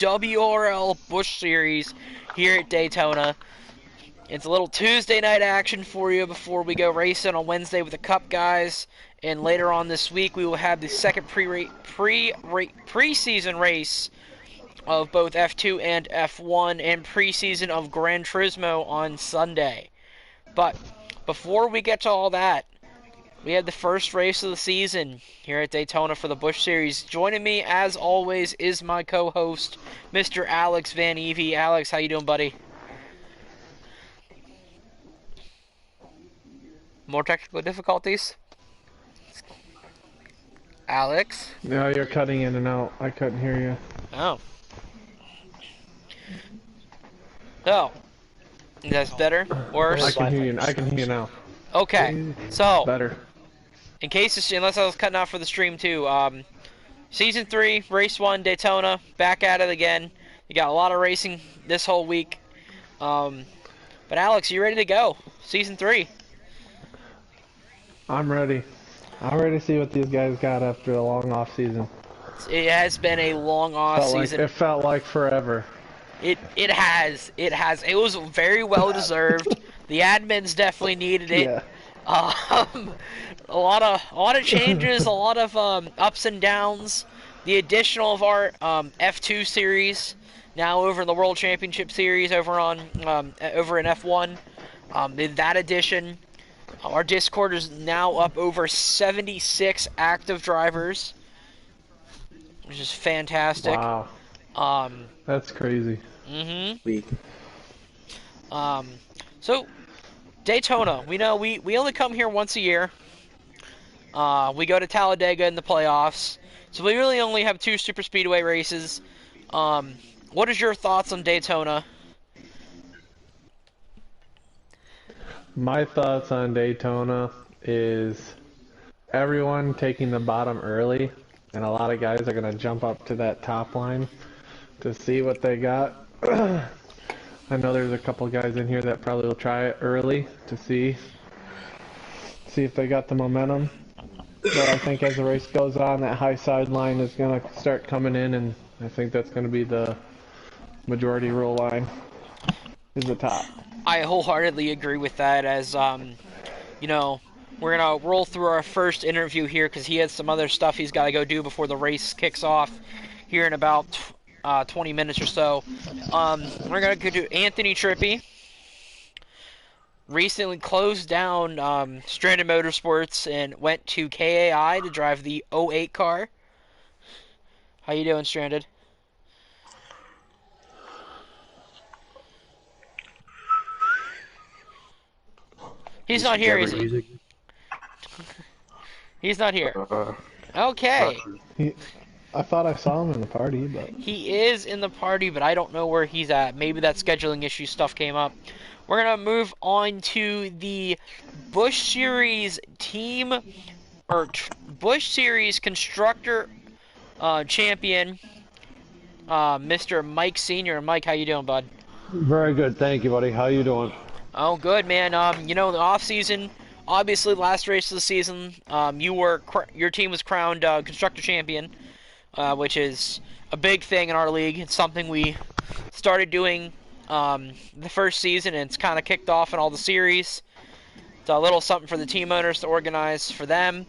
WRL Busch Series here at Daytona. It's a little Tuesday night action for you before we go racing on Wednesday with the Cup guys. And later on this week, we will have the second preseason race of both F2 and F1 and preseason of Gran Turismo on Sunday. But before we get to all that, we had the first race of the season here at Daytona for the Busch Series. Joining me, as always, is my co-host, Mr. Alex Van Evie. Alex, how you doing, buddy? More technical difficulties? Alex? No, you're cutting in and out. I couldn't hear you. Oh. So, that's better? Worse? I can hear you. I can hear you now. Okay, so Better. in case, unless I was cutting out for the stream too, Season 3, Race 1, Daytona, back at it again. You got a lot of racing this whole week. But Alex, you ready to go? Season 3. I'm ready. I'm ready to see what these guys got after a long off season. It has been a long off season. It felt like forever. It has. It was very well deserved. The admins definitely needed it. Yeah. A lot of changes, a lot of ups and downs. The additional of our F2 series now over in the World Championship Series over in F1. That addition. Our Discord is now up over 76 active drivers, which is fantastic. Wow. That's crazy. So Daytona, we know we only come here once a year. We go to Talladega in the playoffs, so we really only have 2 super speedway races. What is your thoughts on Daytona? My thoughts on Daytona is everyone taking the bottom early, and a lot of guys are going to jump up to that top line to see what they got. I know there's a couple guys in here that probably will try it early to see if they got the momentum. But I think as the race goes on, that high side line is going to start coming in, and I think that's going to be the majority rule line, is the top. I wholeheartedly agree with that. As you know, we're gonna roll through our first interview here because he has some other stuff he's got to go do before the race kicks off here in about 20 minutes or so. We're gonna go to Anthony Trippi. Recently closed down Stranded Motorsports and went to KAI to drive the 08 car. How you doing, Stranded? He's not here, is he? He's not here. Okay. I thought I saw him in the party, but... He is in the party, but I don't know where he's at. Maybe that scheduling issue stuff came up. We're going to move on to the Busch Series team, or Busch Series constructor champion, Mr. Mike Sr. Mike, how you doing, bud? Very good, thank you, buddy. How you doing? Oh, good, man. You know, the off season, obviously, last race of the season, your team was crowned constructor champion, which is a big thing in our league. It's something we started doing the first season, and it's kind of kicked off in all the series. It's a little something for the team owners to organize for them.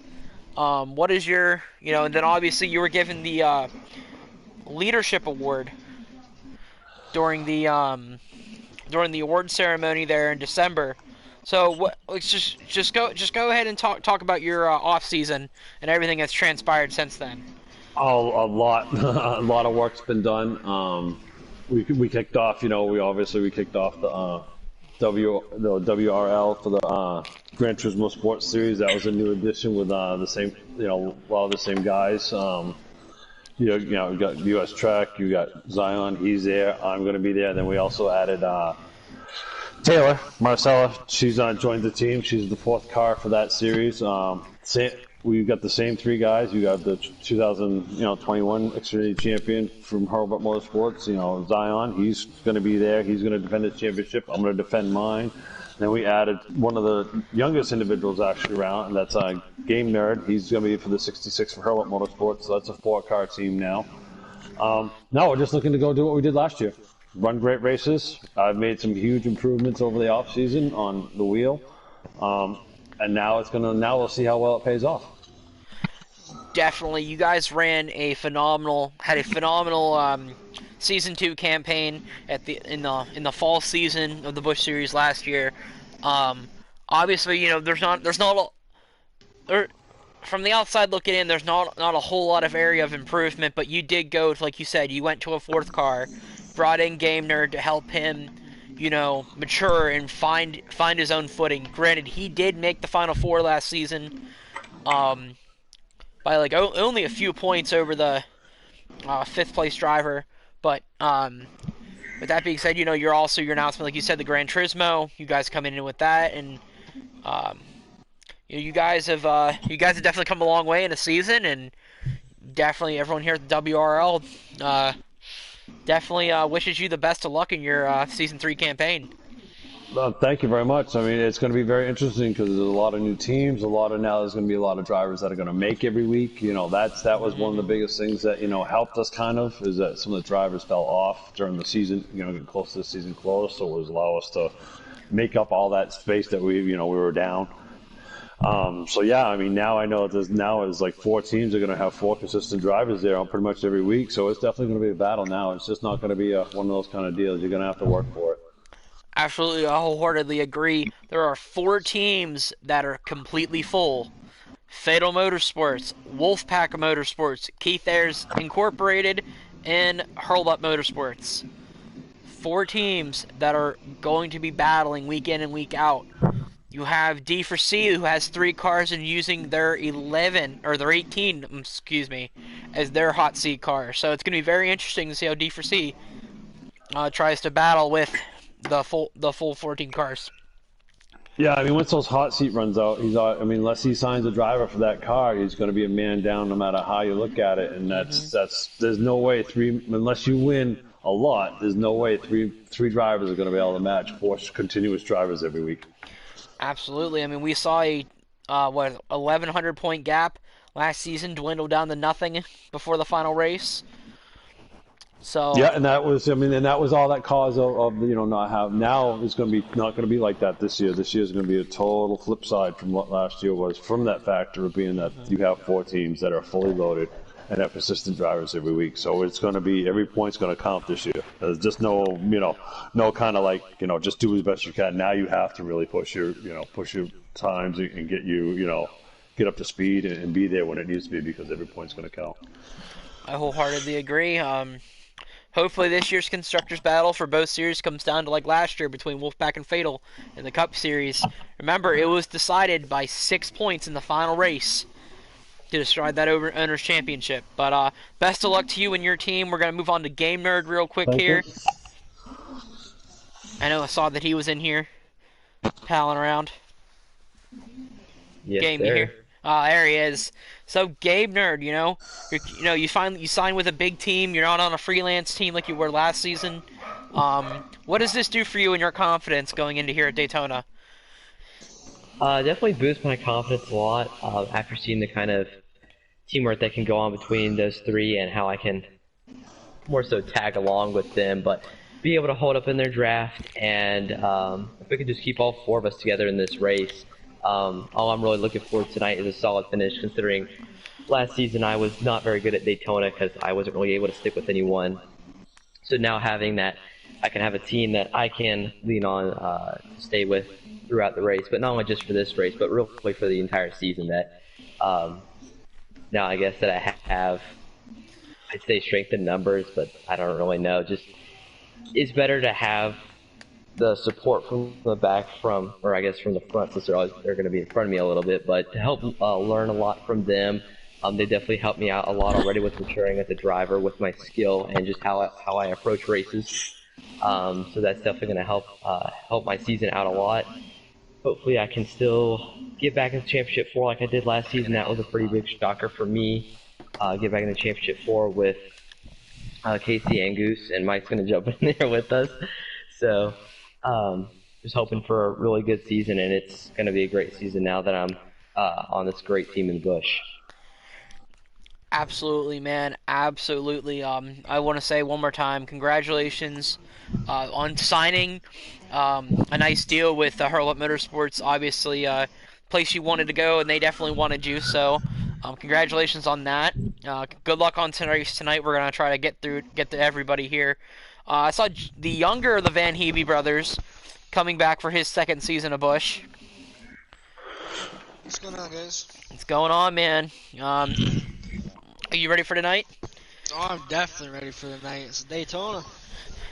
What is your, and then obviously you were given the leadership award during the award ceremony there in December. So let's just go ahead and talk about your off season and everything that's transpired since then. Oh, a lot, a lot of work's been done. We kicked off. We kicked off the WRL for the Gran Turismo Sports Series. That was a new addition with the same, a lot of the same guys. You got US Track, you got Zion, he's there, I'm going to be there. Then we also added Taylor, Marcella, she's joined the team. She's the 4th car for that series. We've got the same 3 guys. You got the 2021 Xfinity champion from Hurlbut Motorsports, Zion, he's going to be there. He's going to defend his championship. I'm going to defend mine. Then we added one of the youngest individuals actually around, and that's Game Nerd. He's going to be for the 66 for Hurlbut Motorsports, so that's a 4-car team now. No, we're just looking to go do what we did last year. Run great races. I've made some huge improvements over the off season on the wheel, and now we'll see how well it pays off. Definitely, you guys had a phenomenal season 2 campaign in the fall season of the Busch Series last year. Um, Obviously, there's not there, from the outside looking in, there's not a whole lot of area of improvement, but you did go, like you said, you went to a fourth car, brought in Game Nerd to help him, mature and find his own footing. Granted, he did make the Final Four last season, um, by like only a few points over the fifth place driver, but with that being said, you're also your announcement, like you said, the Gran Turismo. You guys coming in with that, and um, you guys have definitely come a long way in a season, and definitely everyone here at the WRL definitely wishes you the best of luck in your season 3 campaign. Thank you very much. I mean, it's going to be very interesting because there's a lot of new teams. There's going to be a lot of drivers that are going to make every week. That was one of the biggest things that helped us kind of is that some of the drivers fell off during the season. Getting close to the season close, so it was allow us to make up all that space that we were down. So yeah, I mean, now I know it's like 4 teams are going to have 4 consistent drivers there on pretty much every week. So it's definitely going to be a battle now. It's just not going to be one of those kind of deals. You're going to have to work for it. Absolutely, I wholeheartedly agree. There are 4 teams that are completely full. Fatal Motorsports, Wolfpack Motorsports, Keith Ayres Incorporated, and Hurlbutt Motorsports. 4 teams that are going to be battling week in and week out. You have D4C, who has 3 cars and using their 18, as their hot seat car. So it's going to be very interesting to see how D4C tries to battle with the full 14 cars. Yeah, I mean, once those hot seat runs out, unless he signs a driver for that car, he's going to be a man down no matter how you look at it. And there's no way unless you win a lot, there's no way three drivers are going to be able to match 4 continuous drivers every week. Absolutely. I mean, we saw a 1,100 point gap last season dwindle down to nothing before the final race. So yeah, and that was all that cause of not have. Now it's going to be not going to be like that this year. This year is going to be a total flip side from what last year was, from that factor of being that you have 4 teams that are fully loaded and have consistent drivers every week. So it's going to be every point's going to count this year. There's just no kind of like just do as best you can. Now you have to really push your times and get up to speed and be there when it needs to be, because every point's going to count. I wholeheartedly agree. Hopefully this year's Constructors Battle for both series comes down to like last year between Wolfpack and Fatal in the Cup Series. Remember, it was decided by 6 points in the final race to decide that Owners' Championship. But best of luck to you and your team. We're going to move on to Game Nerd real quick here. I saw that he was in here palling around. Yes, Game, sir. you here? There he is. So Gabe Nerd, you sign with a big team. You're not on a freelance team like you were last season. What does this do for you and your confidence going into here at Daytona? Definitely boosts my confidence a lot after seeing the kind of teamwork that can go on between those 3 and how I can more so tag along with them, but be able to hold up in their draft, and if we could just keep all 4 of us together in this race. All I'm really looking for tonight is a solid finish, considering last season I was not very good at Daytona because I wasn't really able to stick with anyone. So now having that, I can have a team that I can lean on to stay with throughout the race, but not only just for this race, but really for the entire season. That now I guess that I have, I'd say strength in numbers, but I don't really know. Just it's better to have the support from the back or I guess from the front, since they're going to be in front of me a little bit, but to help learn a lot from them. They definitely helped me out a lot already with maturing as a driver, with my skill and just how I approach races. So that's definitely going to help my season out a lot. Hopefully I can still get back in the Championship 4 like I did last season. That was a pretty big shocker for me. Get back in the Championship 4 with Casey and Goose, and Mike's going to jump in there with us. So just hoping for a really good season, and it's going to be a great season now that I'm on this great team in Busch. Absolutely, man. Absolutely. I want to say one more time, congratulations on signing a nice deal with Hurley Motorsports. Obviously, place you wanted to go, and they definitely wanted you. So, congratulations on that. Good luck on tonight's race tonight. We're gonna try to get to everybody here. I saw the younger of the Van Hebe brothers coming back for his second season of Busch. What's going on, guys? What's going on, man? Are you ready for tonight? Oh, I'm definitely ready for the night. It's Daytona.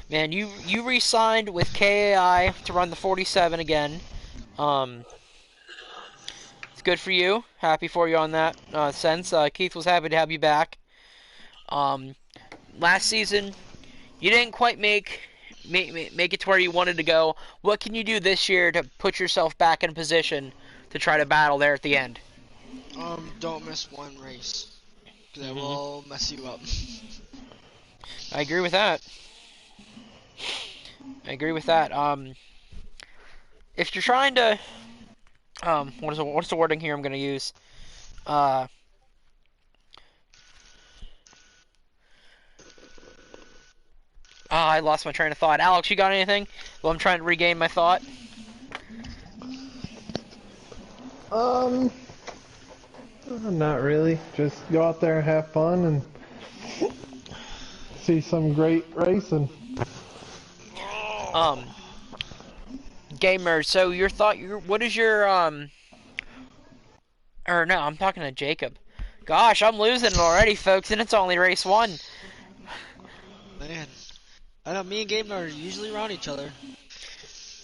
Man, you re-signed with KAI to run the 47 again. It's good for you. Happy for you on that sense. Keith was happy to have you back. Last season, you didn't quite make it to where you wanted to go. What can you do this year to put yourself back in position to try to battle there at the end? Don't miss one race. Because that will mess you up. I agree with that. If you're trying to, what's the wording here I'm going to use? I lost my train of thought. Alex, you got anything? Well, I'm trying to regain my thought. Not really. Just go out there and have fun and see some great racing. Gamer, so what is your, or no, I'm talking to Jacob. Gosh, I'm losing it already, folks, and it's only race 1. Man. I know me and Gabe are usually around each other.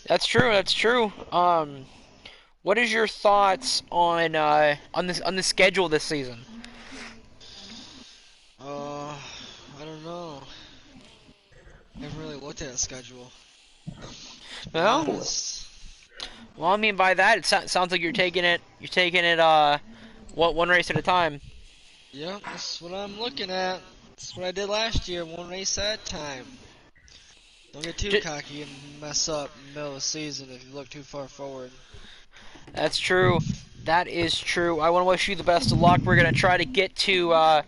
That's true. What is your thoughts on the schedule this season? I don't know. I haven't really looked at a schedule. Well, I mean by that, it sounds like you're taking it, one race at a time. Yep, that's what I'm looking at. That's what I did last year, one race at a time. Don't get too cocky and mess up in the middle of the season if you look too far forward. That's true. That is true. I want to wish you the best of luck. We're going to try to get to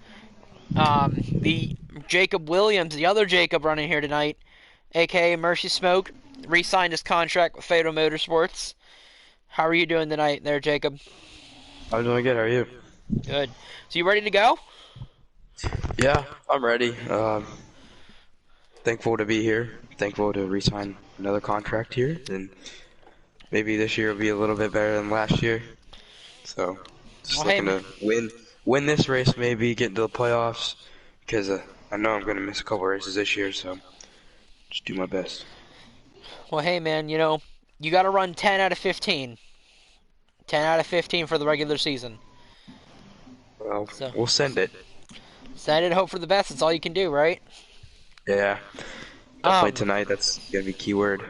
the Jacob Williams, the other Jacob running here tonight, a.k.a. Mercy Smoke, re-signed his contract with Fatal Motorsports. How are you doing tonight there, Jacob? I'm doing good. How are you? Good. So you ready to go? Yeah, I'm ready. Thankful to be here. Thankful to re-sign another contract here, and maybe this year will be a little bit better than last year. So, just looking to win this race, maybe get into the playoffs, because I know I'm going to miss a couple races this year. So, just do my best. Well, hey man, you got to run 10 out of 15. 10 out of 15 for the regular season. Well, we'll send it. Send it, hope for the best. That's all you can do, right? Yeah. Definitely tonight. That's going to be key word.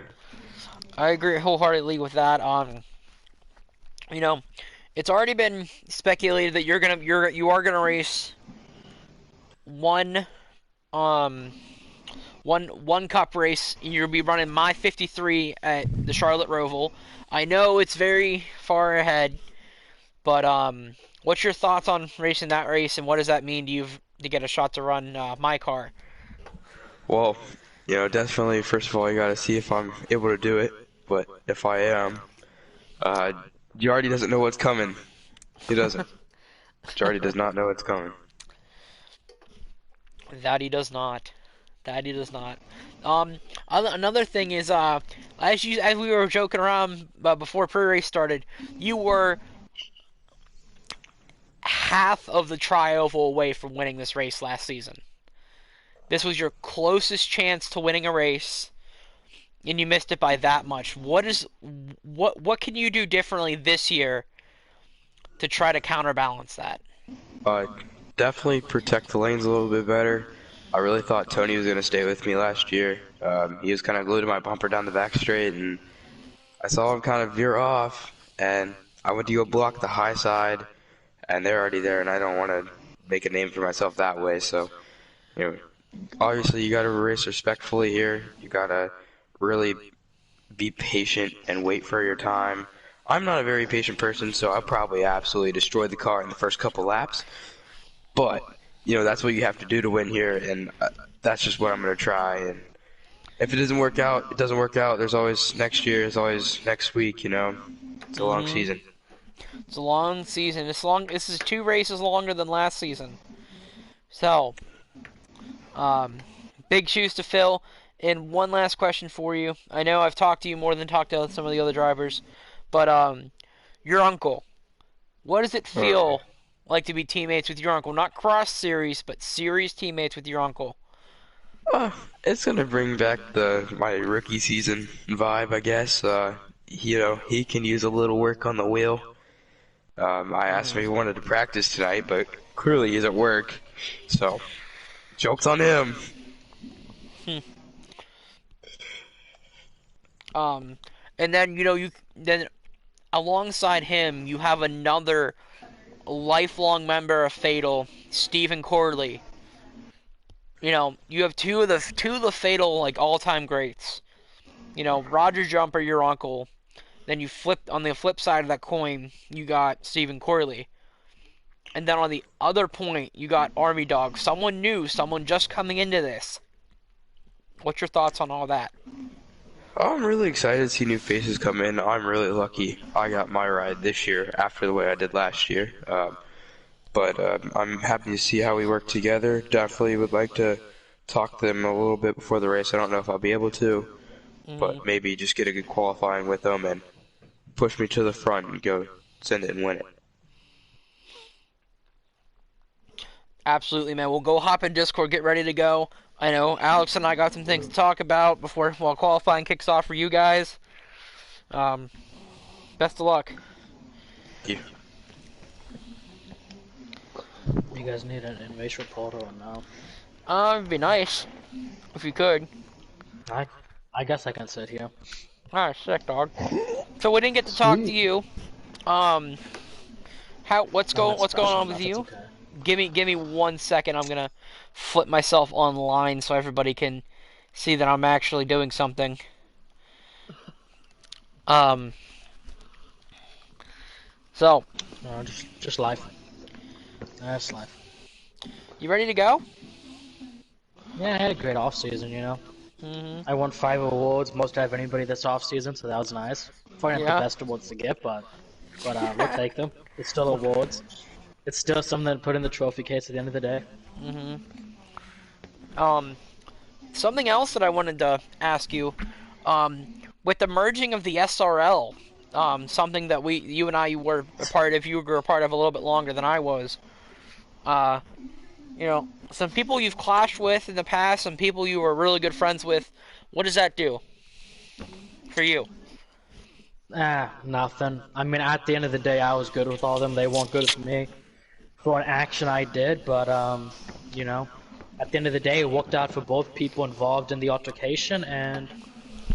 I agree wholeheartedly with that. It's already been speculated that you are gonna race one cup race, and you'll be running my 53 at the Charlotte Roval. I know it's very far ahead, but what's your thoughts on racing that race, and what does that mean to you to get a shot to run my car? Well, definitely, first of all, you got to see if I'm able to do it. But if I am, Jardy doesn't know what's coming. He doesn't. Jardy does not know what's coming. That he does not. Another thing is, as we were joking around before pre-race started, you were half of the tri-oval away from winning this race last season. This was your closest chance to winning a race, and you missed it by that much. What can you do differently this year to try to counterbalance that? Definitely protect the lanes a little bit better. I really thought Tony was going to stay with me last year. He was kind of glued to my bumper down the back straight, and I saw him kind of veer off, and I went to go block the high side, and they're already there, and I don't want to make a name for myself that way. So, obviously you got to race respectfully here. You got to really be patient and wait for your time. I'm not a very patient person, so I'll probably absolutely destroy the car in the first couple laps. But that's what you have to do to win here, and that's just what I'm going to try. And if it doesn't work out, it doesn't work out. There's always next year. There's always next week. It's a long season. It's a long season. This is 2 races longer than last season. So, big shoes to fill. And one last question for you. I know I've talked to you more than talked to some of the other drivers, but your uncle. What does it feel like to be teammates with your uncle? Not cross series, but series teammates with your uncle. It's gonna bring back my rookie season vibe, I guess. He can use a little work on the wheel. I asked him if he wanted to practice tonight, but clearly he's at work, so joke's on him. And then then alongside him you have another lifelong member of Fatal, Stephen Corley. You have two of the Fatal all-time greats. Roger Jumper, your uncle. Then you on the flip side of that coin, you got Stephen Corley. And then on the other point, you got Army Dog. Someone new, someone just coming into this. What's your thoughts on all that? I'm really excited to see new faces come in. I'm really lucky I got my ride this year after the way I did last year. But I'm happy to see how we work together. Definitely would like to talk to them a little bit before the race. I don't know if I'll be able to, but maybe just get a good qualifying with them and push me to the front and go send it and win it. Absolutely, man. We'll go hop in Discord, get ready to go. I know Alex and I got some things to talk about while qualifying kicks off for you guys. Best of luck. Thank you. You guys need an race reporter or no? It'd be nice if you could. I guess I can sit here. Alright, sick, dog. So we didn't get to talk to you. What's going on with you? Okay. Give me 1 second. I'm gonna flip myself online so everybody can see that I'm actually doing something. So. No, just life. That's life. You ready to go? Yeah, I had a great off season. I won 5 awards, most out of anybody this off season, so that was nice. Probably not the best awards to get, but we'll take them. It's still awards. It's still something to put in the trophy case at the end of the day. Something else that I wanted to ask you, with the merging of the SRL, something that you and I were a part of, you were a part of a little bit longer than I was. Some people you've clashed with in the past, some people you were really good friends with. What does that do for you? Nothing. I mean, at the end of the day, I was good with all of them. They weren't good with me for an action I did, but, at the end of the day, it worked out for both people involved in the altercation, and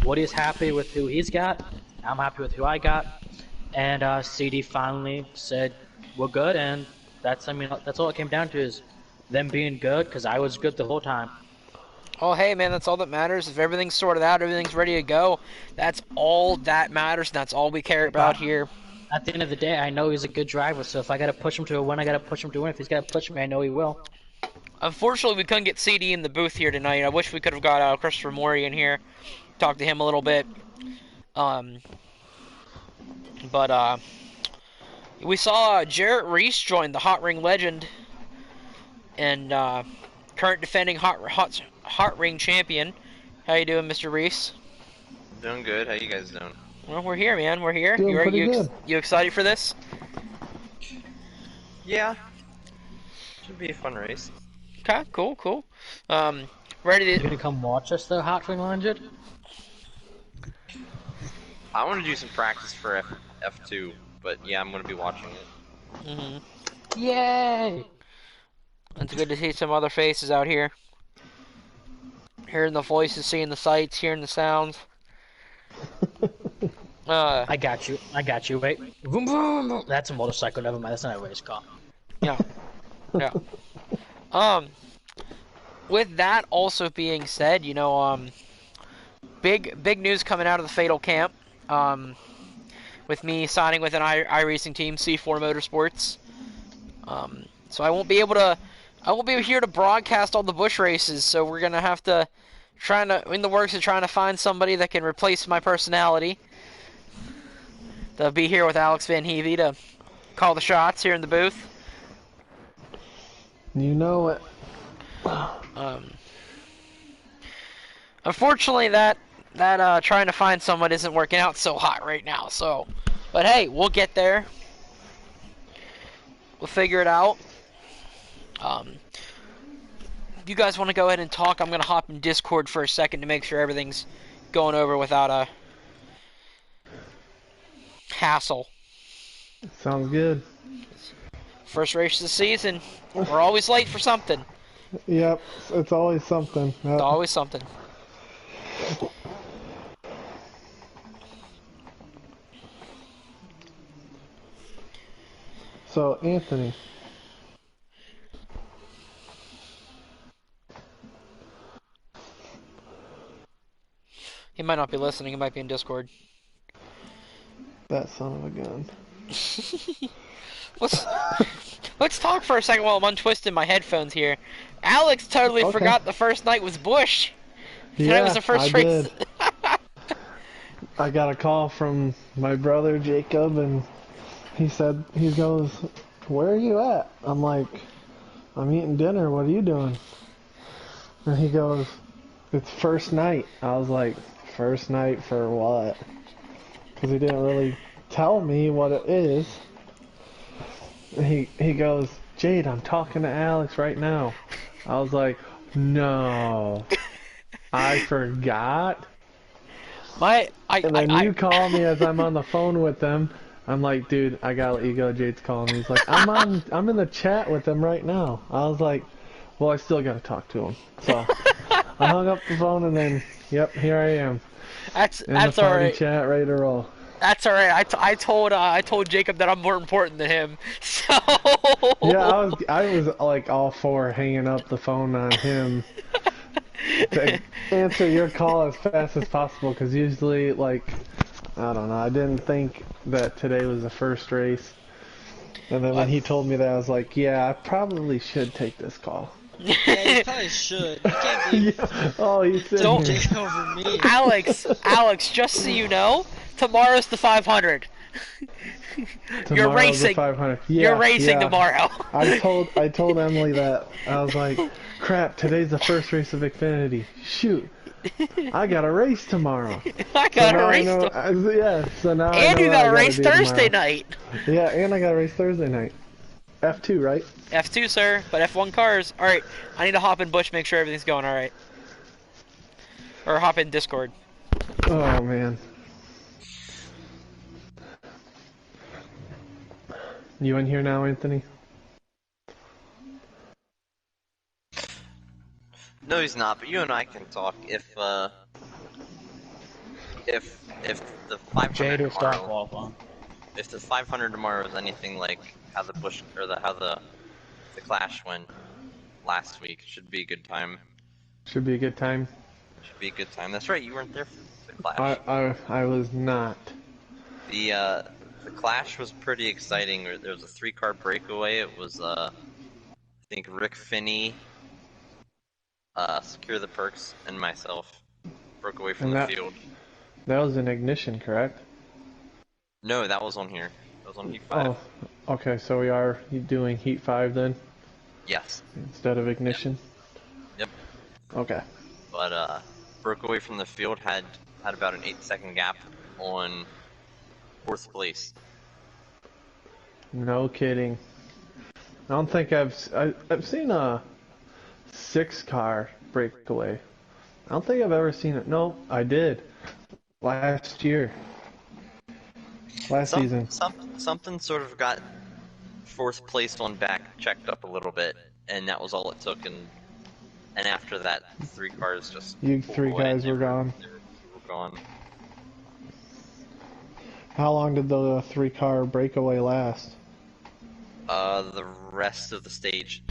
Woody's happy with who he's got. I'm happy with who I got. And CD finally said, we're good, and that's all it came down to is them being good, because I was good the whole time. Oh, hey, man, that's all that matters. If everything's sorted out, everything's ready to go, that's all that matters, and that's all we care about here. At the end of the day, I know he's a good driver, so if I got to push him to a win, I got to push him to win. If he's got to push me, I know he will. Unfortunately, we couldn't get CD in the booth here tonight. I wish we could have got Christopher Mori in here, talked to him a little bit. But we saw Jarrett Reese join the Hot Ring legend and current defending Hot Ring champion. How you doing, Mr. Reese? Doing good. How you guys doing? Well, we're here, man. We're here. Doing pretty good. You excited for this? Yeah. Should be a fun race. Okay, cool. Ready You to... gonna come watch us though, Hot Ring Legend? I want to do some practice for F2, but yeah, I'm going to be watching it. Yay! It's good to see some other faces out here. Hearing the voices, seeing the sights, hearing the sounds. I got you. Wait. Vroom, vroom. That's a motorcycle. Never mind. That's not a race car. Yeah. With that also being said, big news coming out of the Fatal camp. With me signing with an iRacing team, C4 Motorsports. So I won't be able to I will be here to broadcast all the Busch races, so we're gonna have to in the works of trying to find somebody that can replace my personality. They'll be here with Alex Van Heavey to call the shots here in the booth. You know it. Unfortunately, that trying to find someone isn't working out so hot right now. So, but hey, we'll get there. We'll figure it out. If you guys want to go ahead and talk, I'm gonna hop in Discord for a second to make sure everything's going over without a hassle. Sounds good. First race of the season. We're always late for something. Yep, it's always something. It's always something. So, Anthony. He might not be listening. He might be in Discord. That son of a gun. Let's talk for a second while I'm untwisting my headphones here. Alex totally forgot the first night was Busch. Tonight was the first race. Did. I got a call from my brother Jacob, and he goes, "Where are you at?" I'm like, "I'm eating dinner. What are you doing?" And he goes, "It's first night." I was like, "First night for what?" Because he didn't really tell me what it is. And he goes, "Jade, I'm talking to Alex right now." I was like, "No, I forgot." And then you call me as I'm on the phone with them. I'm like, "Dude, I gotta let you go." Jade's calling me. He's like, I'm in the chat with them right now." I was like, "Well, I still gotta talk to him." So I hung up the phone, and then, yep, here I am. That's all right. Chat, ready to roll. That's all right. I told Jacob that I'm more important than him. So yeah, I was like all for hanging up the phone on him to answer your call as fast as possible, because usually, like, I don't know, I didn't think that today was the first race, and then when he told me that, I was like, yeah, I probably should take this call. Yeah, you probably should. You can't be yeah. Oh, he's sitting Don't here. taking over me. Alex, just so you know, tomorrow's the 500. You're racing. 500. Yeah, You're racing tomorrow. I told Emily that. I was like, crap, today's the first race of Xfinity. Shoot. I got a race tomorrow. I got a race yeah, so now and I know you got a race Thursday night. Yeah, and I got a race Thursday night. F2, right? F2, sir, but F1 cars. Alright, I need to hop in Busch, make sure everything's going alright. Or hop in Discord. Oh, man. You in here now, Anthony? No, he's not. But you and I can talk if the 500 tomorrow, if the 500 tomorrow is anything like how the Busch or how the Clash went last week, it should be a good time. Should be a good time. Should be a good time. That's right. You weren't there for the Clash. I was not. The Clash was pretty exciting. There was a 3-car breakaway. It was I think Rick Finney, Secure the Perks, and myself broke away from the field. That was an ignition, correct? No, that was on here. That was on Heat 5. Oh, okay. So we are doing Heat 5 then? Yes. Instead of ignition? Yep. Okay. But broke away from the field, had about an 8-second gap on 4th place. No kidding. I don't think I've seen a 6-car breakaway. I don't think I've ever seen it. No, I did. Last year. Last season. Something sort of got 4th place on back checked up a little bit, and that was all it took. And after that, 3 cars just. You 3 guys were gone. They were gone. How long did the 3-car breakaway last? The rest of the stage.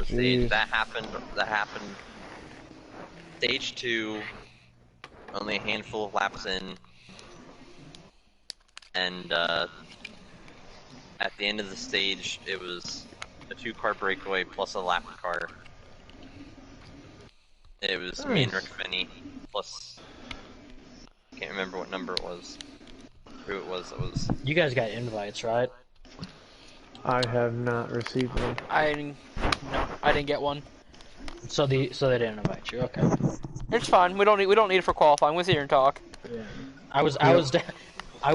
Stage that happened. Stage 2, only a handful of laps in, and at the end of the stage, it was a 2-car breakaway plus a lap car. It was me and Rick Finney plus. Can't remember what number it was. Who it was. It was. You guys got invites, right? I have not received one. No, I didn't get one. So they didn't invite you. Okay. It's fine. We don't need it for qualifying. We'll sit here and talk. Yeah. I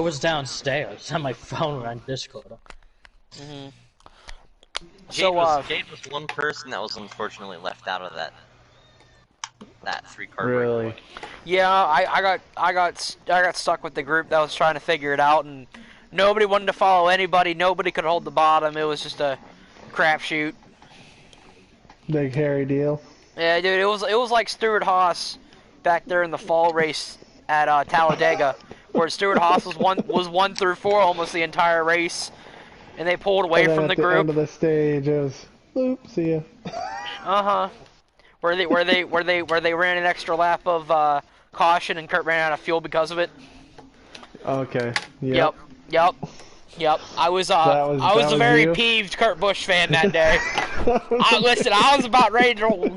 was downstairs on my phone on Discord. Mm-hmm. Jade was one person that was unfortunately left out of that 3-car Really? breakaway. Yeah, I got stuck with the group that was trying to figure it out, and nobody wanted to follow anybody. Nobody could hold the bottom. It was just a crapshoot. Big hairy deal. Yeah, dude, it was like Stuart Haas back there in the fall race at Talladega, where Stuart Haas was 1 through 4 almost the entire race, and they pulled away from the At the group. end of the stage, it was, "Oop, see ya." Where they ran an extra lap of caution, and Kurt ran out of fuel because of it. Okay. Yep. I was a very peeved Kurt Busch fan that day. Listen, I was about ready to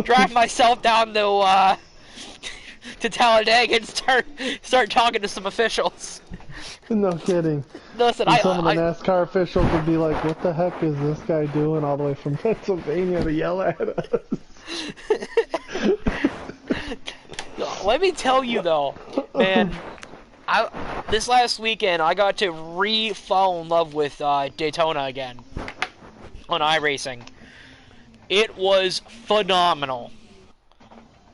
drive myself down to Talladega and start talking to some officials. No kidding. Listen, Some of the NASCAR officials would be like, "What the heck is this guy doing all the way from Pennsylvania to yell at us?" Let me tell you though, man. This last weekend, I got to fall in love with Daytona again on iRacing. It was phenomenal.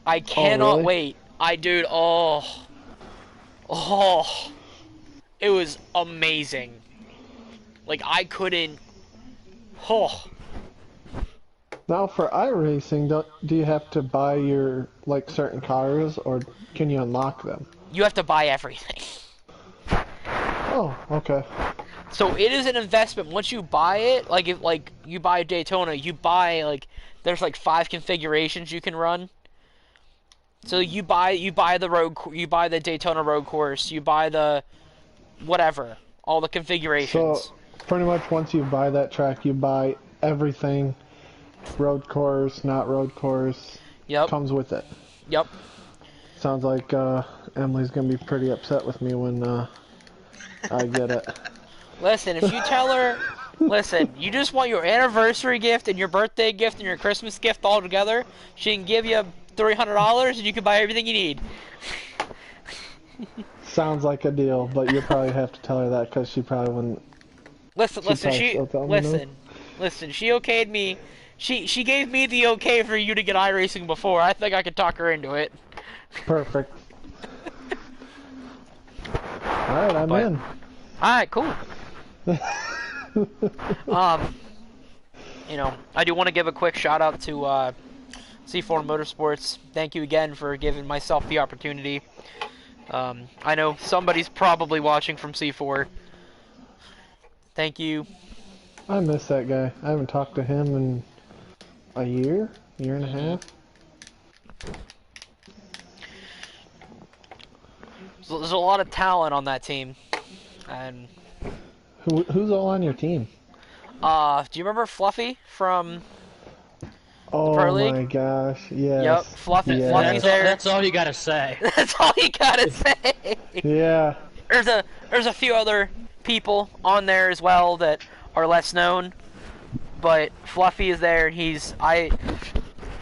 I cannot wait. It was amazing. Like, I couldn't. Now for iRacing, do you have to buy your certain cars, or can you unlock them? You have to buy everything. Oh, okay. So it is an investment. Once you buy it, if you buy Daytona, you buy there's 5 configurations you can run. So you buy the Daytona road course, you buy the whatever, all the configurations. So pretty much once you buy that track, you buy everything, road course, not road course. Yep. Comes with it. Yep. Sounds like Emily's gonna be pretty upset with me when I get it. Listen, if you tell her, listen, you just want your anniversary gift and your birthday gift and your Christmas gift all together, she can give you $300 and you can buy everything you need. Sounds like a deal, but you'll probably have to tell her that because she probably wouldn't. Listen, she okayed me. She gave me the okay for you to get iRacing before. I think I could talk her into it. Perfect. Alright, I'm in. Alright, cool. I do want to give a quick shout out to C4 Motorsports. Thank you again for giving myself the opportunity. I know somebody's probably watching from C4. Thank you. I miss that guy. I haven't talked to him in a year and a half. There's a lot of talent on that team, and who's all on your team? Do you remember Fluffy from Oh Pro League? My gosh, yes. Yep, Fluffy's yes. there. That's all you gotta say. That's all you gotta say. Yeah. There's a few other people on there as well that are less known, but Fluffy is there. I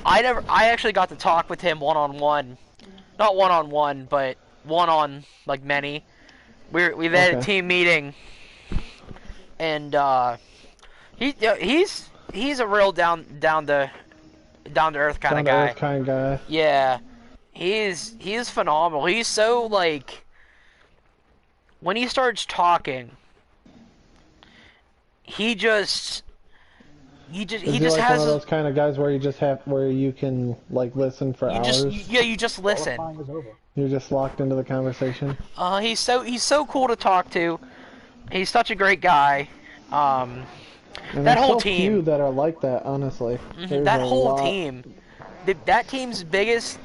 actually got to talk with him one-on-one, not one-on-one, but one on many. We've had a team meeting, and he's a real down to earth kind of guy. Yeah, he's phenomenal. He's so when he starts talking, he just has one of those kind of guys where you can listen for hours. You just listen. You're just locked into the conversation. He's so cool to talk to. He's such a great guy. And that whole so team few that are like that, honestly. That whole team. That team's biggest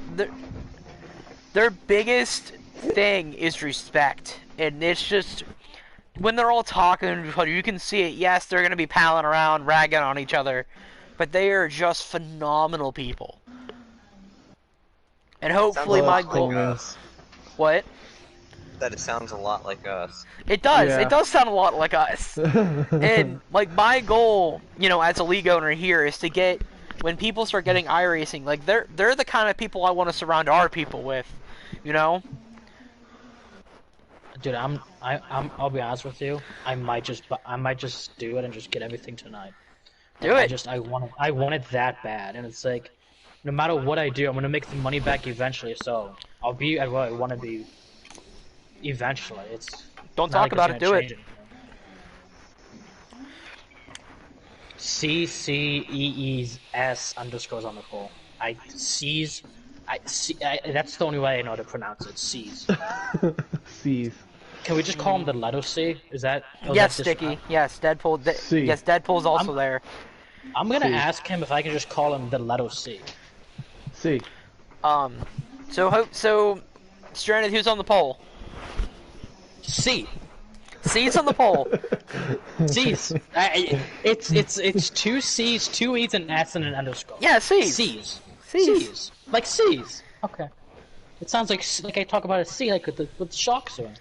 their biggest thing is respect, and it's just when they're all talking to each other, you can see it. Yes, they're gonna be palling around, ragging on each other, but they are just phenomenal people. And hopefully Sounds a my lot goal. like us. What? That it sounds a lot like us. It does. Yeah. It does sound a lot like us. And like my goal, you know, as a league owner here is to get when people start getting iRacing, like they're the kind of people I want to surround our people with, you know. Dude, I'll be honest with you. I might just do it and just get everything tonight. Do it. I want it that bad, and it's like, no matter what I do, I'm gonna make the money back eventually. So I'll be at what I want to be. Eventually, it's. Don't not talk like it's about gonna it. Do it. change CCEES underscores on the poll. That's the only way I know to pronounce it. C's. C's. Can we just call him the letter C? Is that? Yes, Sticky. Yes, Deadpool. C. Yes, Deadpool's also there. I'm gonna C. ask him if I can just call him the letter C. C. So, Stranded, who's on the poll? C. C's on the poll. C's. It's two C's, two E's, an S, and an underscore. Yeah, C's. C's. C's. C's. Like C's. Okay. It sounds like I talk about a C, like with the sharks on.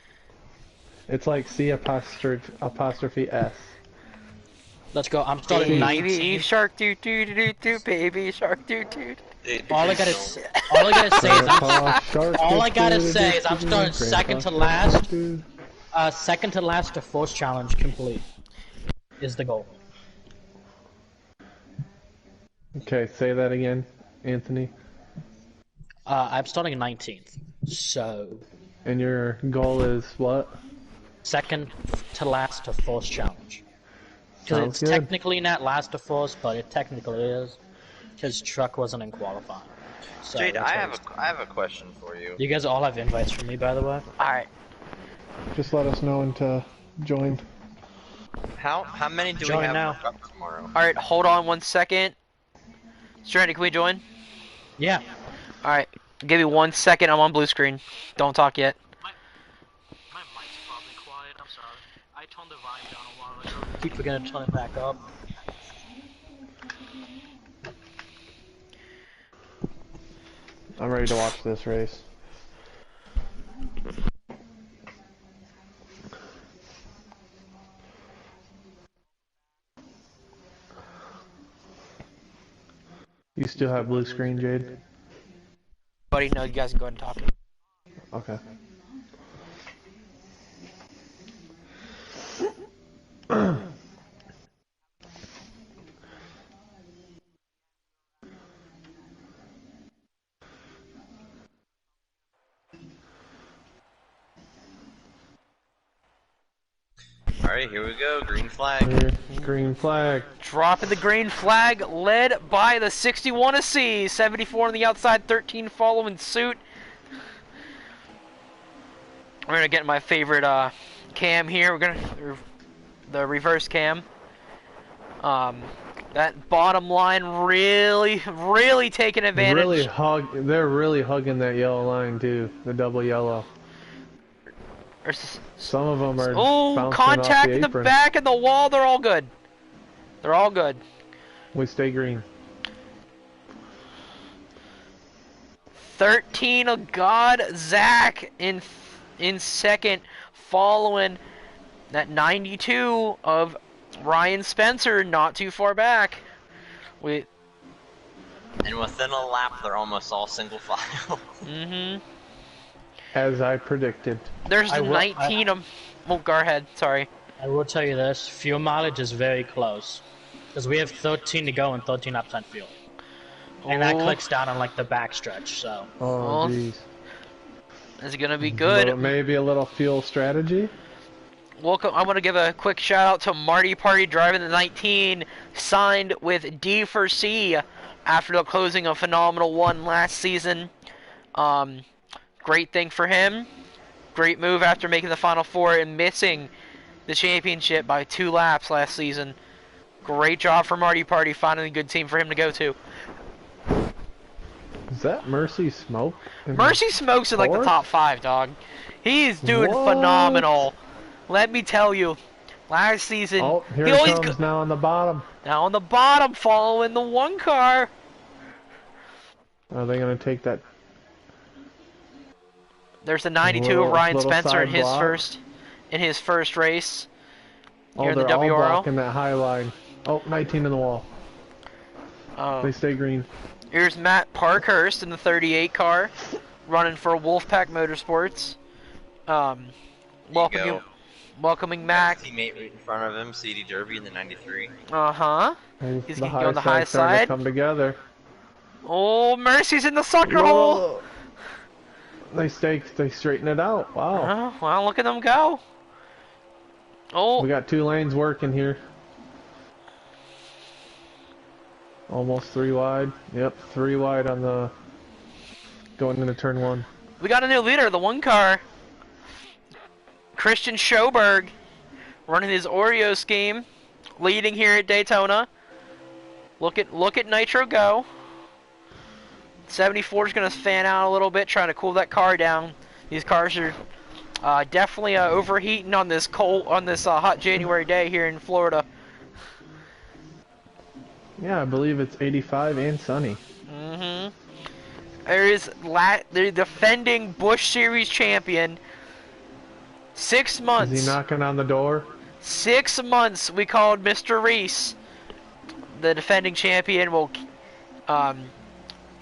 It's like C apostrophe S. Let's go. I'm starting Baby 19. shark doo doo doo doo doo. Baby shark doo doo. All I gotta say is I'm starting second to last. Second to last to force challenge complete is the goal. Okay, say that again, Anthony. I'm starting 19th, so And your goal is what? second to last to force challenge. Because Sounds it's good. technically not last to force, but it technically is. Because Truck wasn't in qualifying. So Jade, that's I why have a question for you. You guys all have invites from me, by the way. Alright. Just let us know when to join. How many do Join we have now. for Cup tomorrow? Alright, hold on 1 second. Stranded, can we join? Yeah. Alright. Give me 1 second. I'm on blue screen. Don't talk yet. My mic's probably quiet. I'm sorry. I toned the volume down a while ago. Keep forgetting to turn it back up. I'm ready to watch this race. You still have blue screen, Jade? Buddy, no, you guys can go ahead and talk. Okay. Alright, here we go. Green flag. Here, green flag. Dropping the green flag, led by the 61 of C. 74 on the outside, 13 following suit. We're gonna get my favorite cam here. We're gonna the reverse cam. That bottom line really taking advantage. They're really hugging that yellow line too. The double yellow. Some of them are bouncing Contact off in the the apron. back and the wall. They're all good. They're all good. We stay green. 13 of God, Zach in second, following that 92 of Ryan Spencer, not too far back. And within a lap, they're almost all single file. As I predicted. There's 19 of. Oh, go ahead. Sorry. I will tell you this, fuel mileage is very close. Because we have 13 to go and 13 laps on fuel. And that clicks down on like the backstretch, so. Oh, jeez. It's gonna be good. Maybe a little fuel strategy. Welcome. I want to give a quick shout out to Marty Party driving the 19, signed with D for C after the closing a phenomenal one last season. Great thing for him. Great move after making the Final Four and missing the championship by 2 laps last season. Great job for Marty Party, finding a good team for him to go to. Is that Mercy Smoke? Mercy Smoke's in like the fourth? top 5, dog. He's doing What? phenomenal. let me tell you, last season Oh, here he it always comes now on the bottom. now on the bottom, following the one car. Are they gonna take that? There's the 92 of Little- Ryan little Spencer side in his first race Oh, here in the they're all WRL. blocking that high line. Oh, 19 in the wall. They stay green. Here's Matt Parkhurst in the 38 car, running for Wolfpack Motorsports. Welcoming Mac. Teammate right in front of him, CD Derby in the 93. He's The gonna go on the high starting to side. come together. Oh, Mercy's in the sucker hole. They straighten it out. Wow. Well, look at them go. Oh, We got 2 lanes working here. Almost 3 wide. Yep, 3 wide on the going into turn 1. we got a new leader, the one car. Christian Schoberg, running his Oreo scheme, leading here at Daytona. Look at Nitro go. 74 is going to fan out a little bit, trying to cool that car down. These cars are definitely overheating on this hot January day here in Florida. Yeah, I believe it's 85 and sunny. There is the defending Busch Series champion. 6 months. Is he knocking on the door? 6 months we called Mr. Reese. The defending champion will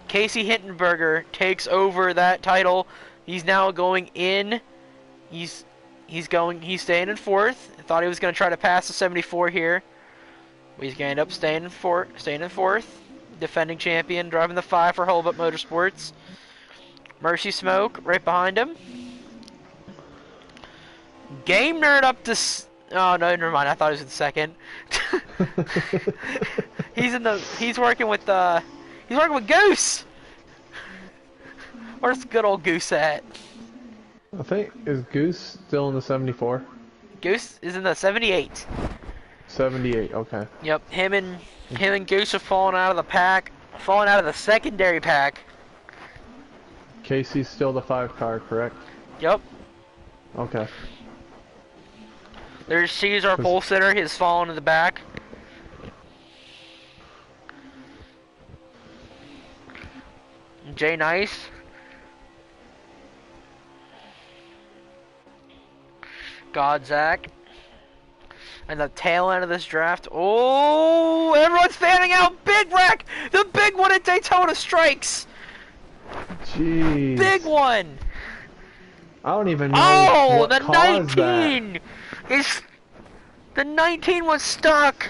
Casey Hittenberger takes over that title. He's now going in. He's staying in 4th. I thought he was going to try to pass the 74 here. But he's going to end up staying in 4th. Defending champion, driving the 5 for Hobart Motorsports. Mercy Smoke right behind him. Game Nerd up to. Oh no, never mind. I thought he was in 2nd. He's working with Goose. Where's good old Goose at? I think, is Goose still in the 74? Goose is in the 78. 78, okay. Yep, him and Goose have fallen out of the pack, fallen out of the secondary pack. Casey's still the 5 car, correct? Yep. Okay. There's Caesar pole sitter. He's fallen in the back. Jay Nice. Godzak. And the tail end of this draft. Oh, everyone's fanning out. Big wreck. The big one at Daytona strikes. Jeez. Big one. I don't even know. Oh, what the caused 19 that. is. The 19 was stuck.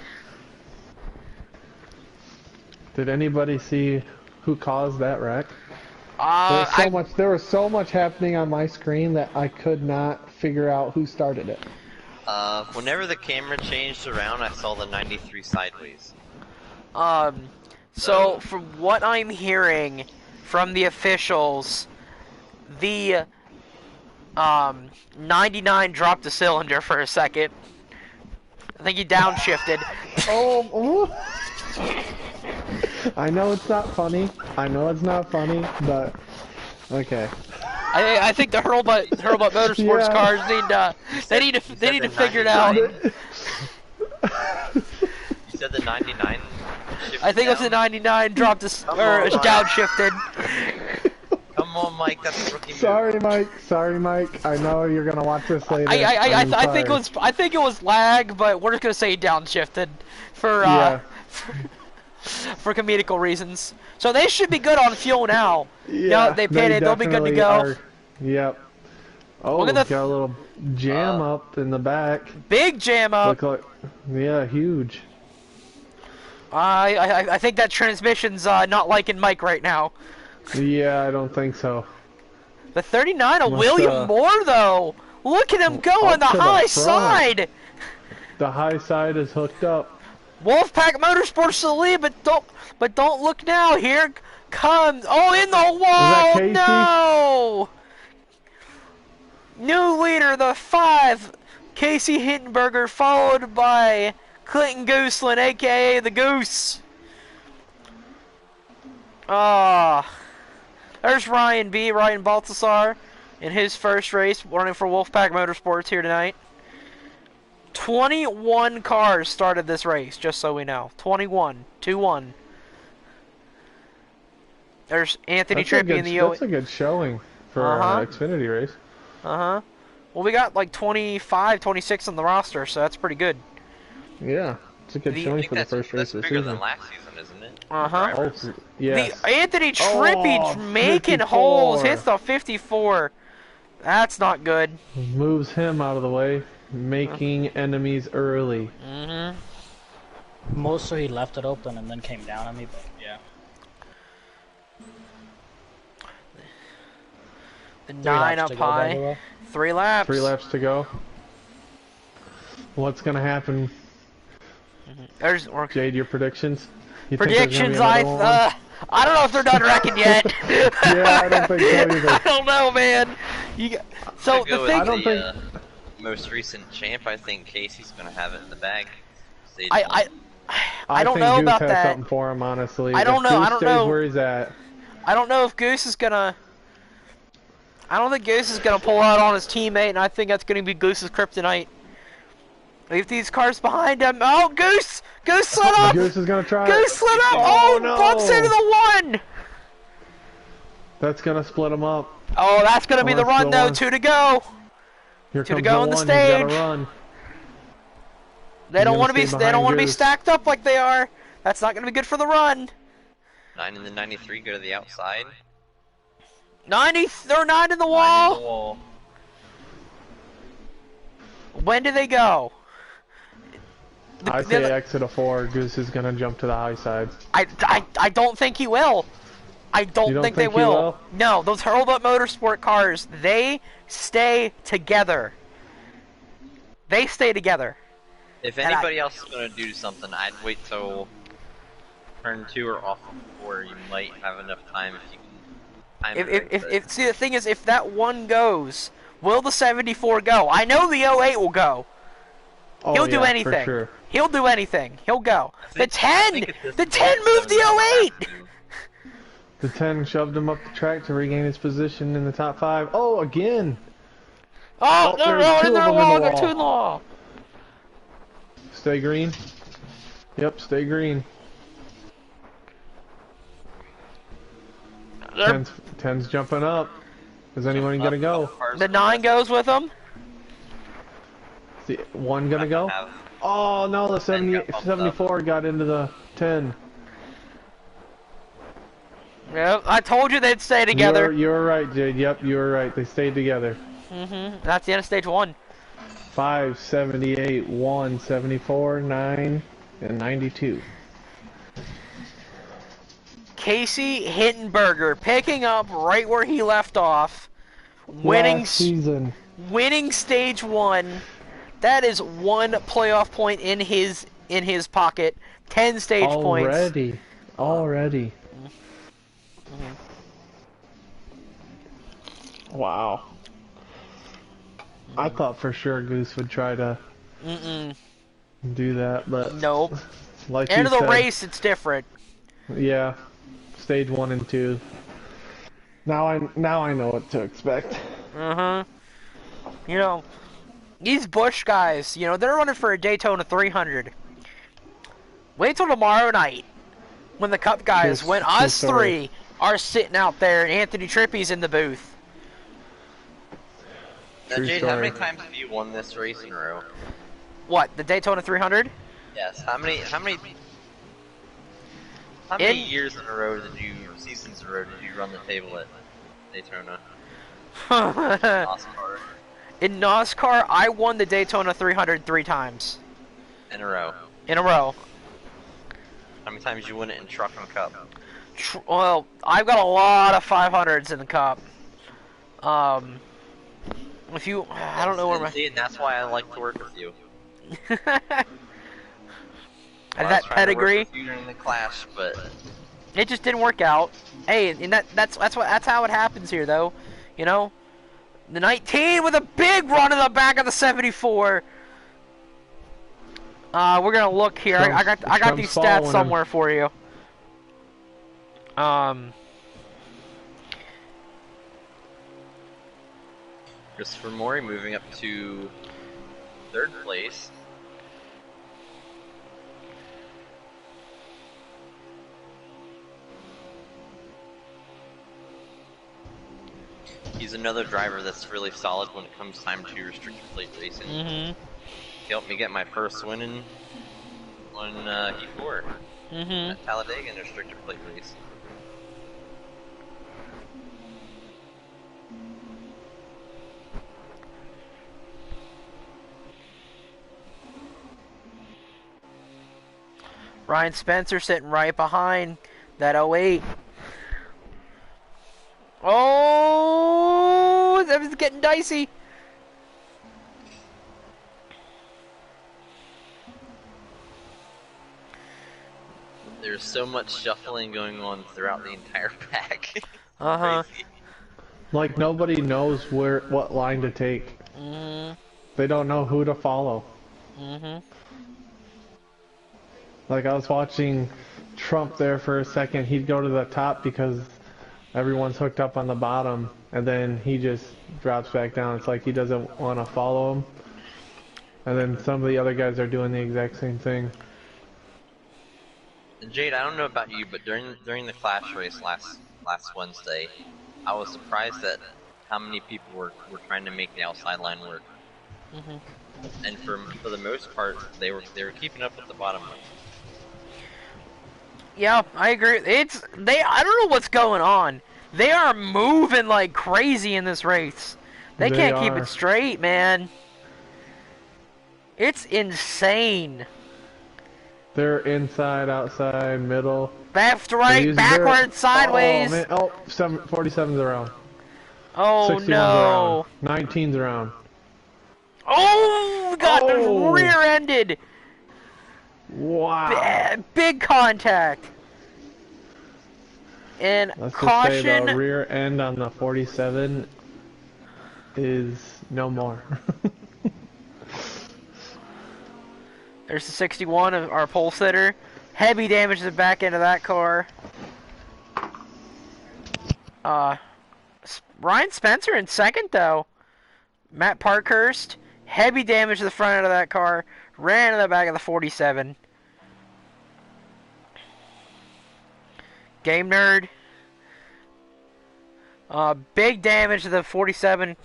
Did anybody see who caused that wreck? There was so much happening on my screen that I could not figure out who started it. Whenever the camera changed around, I saw the 93 sideways. So from what I'm hearing from the officials, the 99 dropped a cylinder for a second. I think he downshifted. I know it's not funny. But okay. I think the Hurlbutt Motorsports cars need to figure it out. You said the 99 shifted I think it was the 99 dropped downshifted. Come on, Mike, that's a rookie move. Sorry, Mike. I know you're gonna watch this later. I think it was lag, but we're just gonna say downshifted for for comedical reasons. So they should be good on fuel now. Yeah, they pitted. They'll be good to go. Are. Yep. Oh, Look at got a little jam up in the back. Big jam up. Yeah, huge. I think that transmission's not liking Mike right now. Yeah, I don't think so. The 39 of William Moore, though. Look at him go on the high side. The high side is hooked up. Wolfpack Motorsports to the lead, but don't look now. Here comes. Oh, in the wall! No. New leader, the 5, Casey Hittenberger, followed by Clinton Gooseland, aka the Goose. There's Ryan Balthasar in his first race, running for Wolfpack Motorsports here tonight. 21 cars started this race, just so we know. 21. 2-1. There's Anthony Trippi in the That's a good showing for an Xfinity race. Uh-huh. Well, we got like 25, 26 on the roster, so that's pretty good. Yeah, it's a good showing for the first race of the bigger season. than last season, isn't it? Uh-huh. Oh, yeah. The Anthony Trippi making 54. holes, hits the 54. That's not good. Moves him out of the way, making enemies early. Mm-hmm. Mostly he left it open and then came down on me, but yeah. The 9 up high. 3 laps. 3 laps to go. What's gonna happen? There's Jade, your predictions? You predictions. I don't know if they're done wrecking yet. Yeah, I don't think so either. I don't know, man. So the thing. I don't think most recent champ. I think Casey's gonna have it in the bag. I don't think know Goose about has that. something for him, honestly. I don't If know. Goose I don't stays know where he's at. I don't know if Goose is gonna. I don't think Goose is gonna pull out on his teammate, and I think that's gonna be Goose's kryptonite. Leave these cars behind him. Oh, Goose! Goose slid up! Goose is gonna try. Goose slid up! Oh, no! Bumps into the 1! That's gonna split him up. Oh, that's gonna be the run though. 2 to go. Here 2 to comes go on the He's stage. gotta run. They don't want to be. stay They don't want to be behind stacked up like they are. That's not gonna be good for the run. 9 in the 93 go to the outside. 90. They're 9 in the 9 wall. in the wall. When do they go? I say exit of 4. Goose is gonna jump to the high side. I don't think he will. I don't think they he will. No, those Hurled Up Motorsport cars, they stay together. They stay together. If anybody else is gonna do something, I'd wait till turn 2 or off of 4. You might have enough time if you can. See, the thing is, if that 1 goes, will the 74 go? I know the 08 will go. Oh, He'll do yeah, anything. For sure. He'll do anything. He'll go. The 10 moved the 08. The 10 shoved him up the track to regain his position in the top 5. Oh, again! Oh, they're there's in two of their them in wall. the They're wall. 2 in the wall. Stay green. Yep, stay green. 10's jumping up. Is anyone gonna go? The 9 goes with them. Is the 1 gonna go? Oh no, the 74 got into the 10. Yep, I told you they'd stay together. You were right, Jade. Yep, you were right. They stayed together. That's the end of stage 1. 5, 78, 1, 74, 9, and 92. Casey Hittenberger picking up right where he left off, winning stage 1. That is 1 playoff point in his pocket. 10 stage points. Already. Wow. I thought for sure Goose would try to do that, but nope. Like End of the said, race, it's different. Yeah, stage 1 and 2. Now I know what to expect. You know, these Busch guys, you know, they're running for a Daytona 300. Wait till tomorrow night when the Cup guys, when us 3 are sitting out there and Anthony Trippi's in the booth. Now, Jade, how many times have you won this race in a row? What, the Daytona 300? Yes. How many years in a row seasons in a row did you run the table at Daytona? NASCAR. In NASCAR, I won the Daytona 300 3 times. In a row. In a row. How many times did you win it in Truck and Cup? Well, I've got a lot of 500s in the Cup. I don't know where my... See, and that's why I like to work with you. And that pedigree. You during the clash, but it just didn't work out. Hey, and that's how it happens here, though. You know, the 19 with a big run in the back of the 74. We're gonna look here. I got these stats somewhere for you. Christopher Morey moving up to 3rd place. He's another driver that's really solid when it comes time to restricted plate racing. Mm-hmm. He helped me get my first win on E4 Mm-hmm. at Talladega in a restricted plate race. Ryan Spencer sitting right behind that 08. Oh, that was getting dicey. There's so much shuffling going on throughout the entire pack. Uh-huh. Crazy. Like nobody knows what line to take. Mm-hmm. They don't know who to follow. Mm-hmm. Like I was watching Trump there for a second. He'd go to the top because everyone's hooked up on the bottom, and then he just drops back down. It's like he doesn't want to follow him. And then some of the other guys are doing the exact same thing. And Jade, I don't know about you, but during the Clash race last Wednesday, I was surprised at how many people were trying to make the outside line work. Mm-hmm. And for the most part, they were keeping up with the bottom line. Yeah, I agree. I don't know what's going on. They are moving like crazy in this race. They can't keep it straight, man. It's insane. They're inside, outside, middle. Left, right, backwards, sideways. Oh, man. Oh, 47's around. Oh 61's no. around. 19's around. Oh, got rear-ended. Wow. Big contact. And Let's caution. just say the rear end on the 47 is no more. There's the 61 of our pole sitter. Heavy damage to the back end of that car. Ryan Spencer in second though. Matt Parkhurst. Heavy damage to the front end of that car. Ran to the back of the 47. Game Nerd. Big damage to the 47.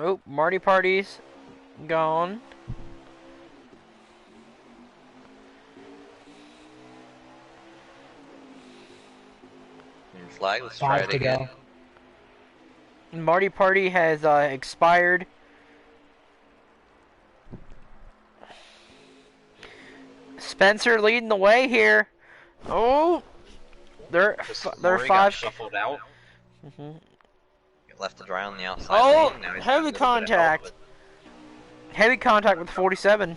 Oh, Marty Party's gone. Green flag, let's try it again. Marty Party has expired. Spencer leading the way here. Oh, they're Murray got five. shuffled out. Mm-hmm. Left to dry on the outside. Oh, lane. Now he's heavy contact. Heavy contact with 47.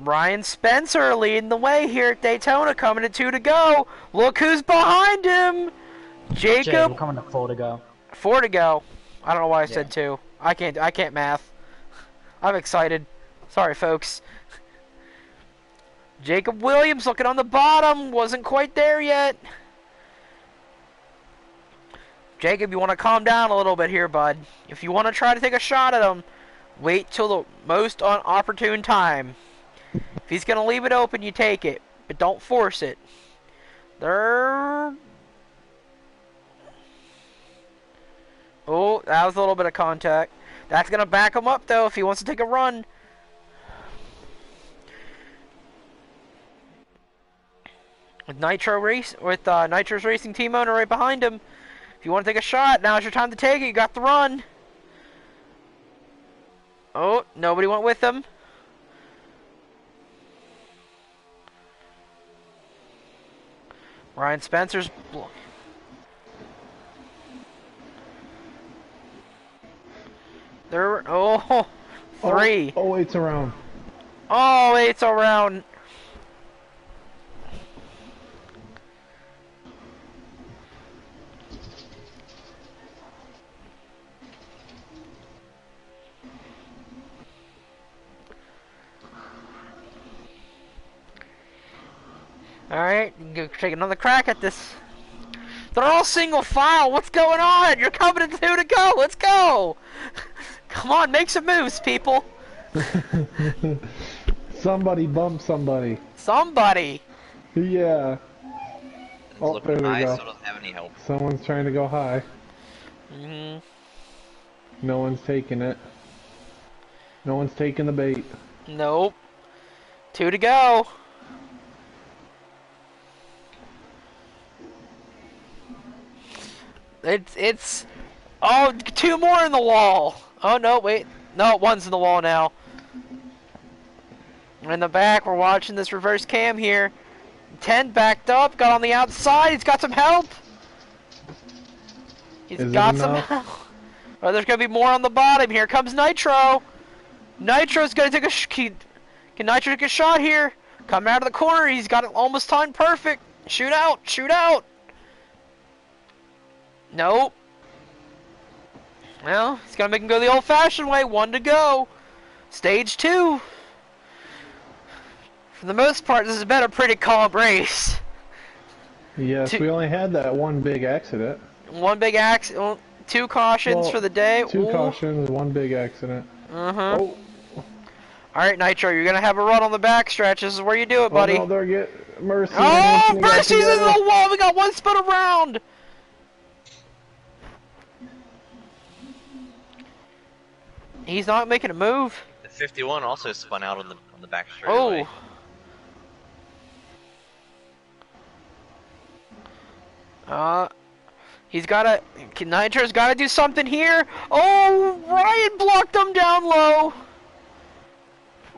Ryan Spencer leading the way here at Daytona, coming to 2 to go. Look who's behind him. Jacob. We're coming to 4 to go. 4 to go. I don't know why I said 2. I can't math. I'm excited. Sorry, folks. Jacob Williams looking on the bottom. Wasn't quite there yet. Jacob, you want to calm down a little bit here, bud. If you want to try to take a shot at him, wait till the most opportune time. If he's going to leave it open, you take it. But don't force it. Oh, that was a little bit of contact. That's going to back him up, though, if he wants to take a run. With Nitro's Racing team owner right behind him. If you want to take a shot, now's your time to take it. You got the run. Oh, nobody went with him. Ryan Spencer's... There... Oh, 3. Oh, it's around. Oh, it's around. Alright, take another crack at this. They're all single file. What's going on? You're coming in 2 to go. Let's go. Come on, make some moves, people. Somebody bump somebody. Somebody. Yeah. It's Oh, looking there we high, go. so it doesn't have any help. Someone's trying to go high. Mhm. No one's taking it. No one's taking the bait. Nope. 2 to go. It's oh, 2 more in the wall. Oh no, wait. No, 1's in the wall now. In the back, we're watching this reverse cam here. 10 backed up, got on the outside. He's got some help. He's Is it got some enough? help. Oh, there's gonna be more on the bottom. Here comes Nitro. Nitro's gonna take a can Nitro take a shot here? Coming out of the corner. He's got it almost timed perfect. Shoot out! Shoot out! Nope. Well, he's gonna make him go the old-fashioned way. 1 to go. Stage 2. For the most part, this has been a pretty calm race. Yes, we only had that one big accident. 1 big accident, 2 cautions Well, for the day. 2 Ooh. cautions, 1 big accident. Oh. Alright, Nitro, you're gonna have a run on the backstretch. This is where you do it, buddy. Oh no, they're getting Mercy. Oh, and Anthony got Mercy's in together. the wall. We got 1 spin around. He's not making a move. The 51 also spun out on the back Oh. straightaway. He's gotta. Nitro's gotta do something here. Oh, Ryan blocked him down low.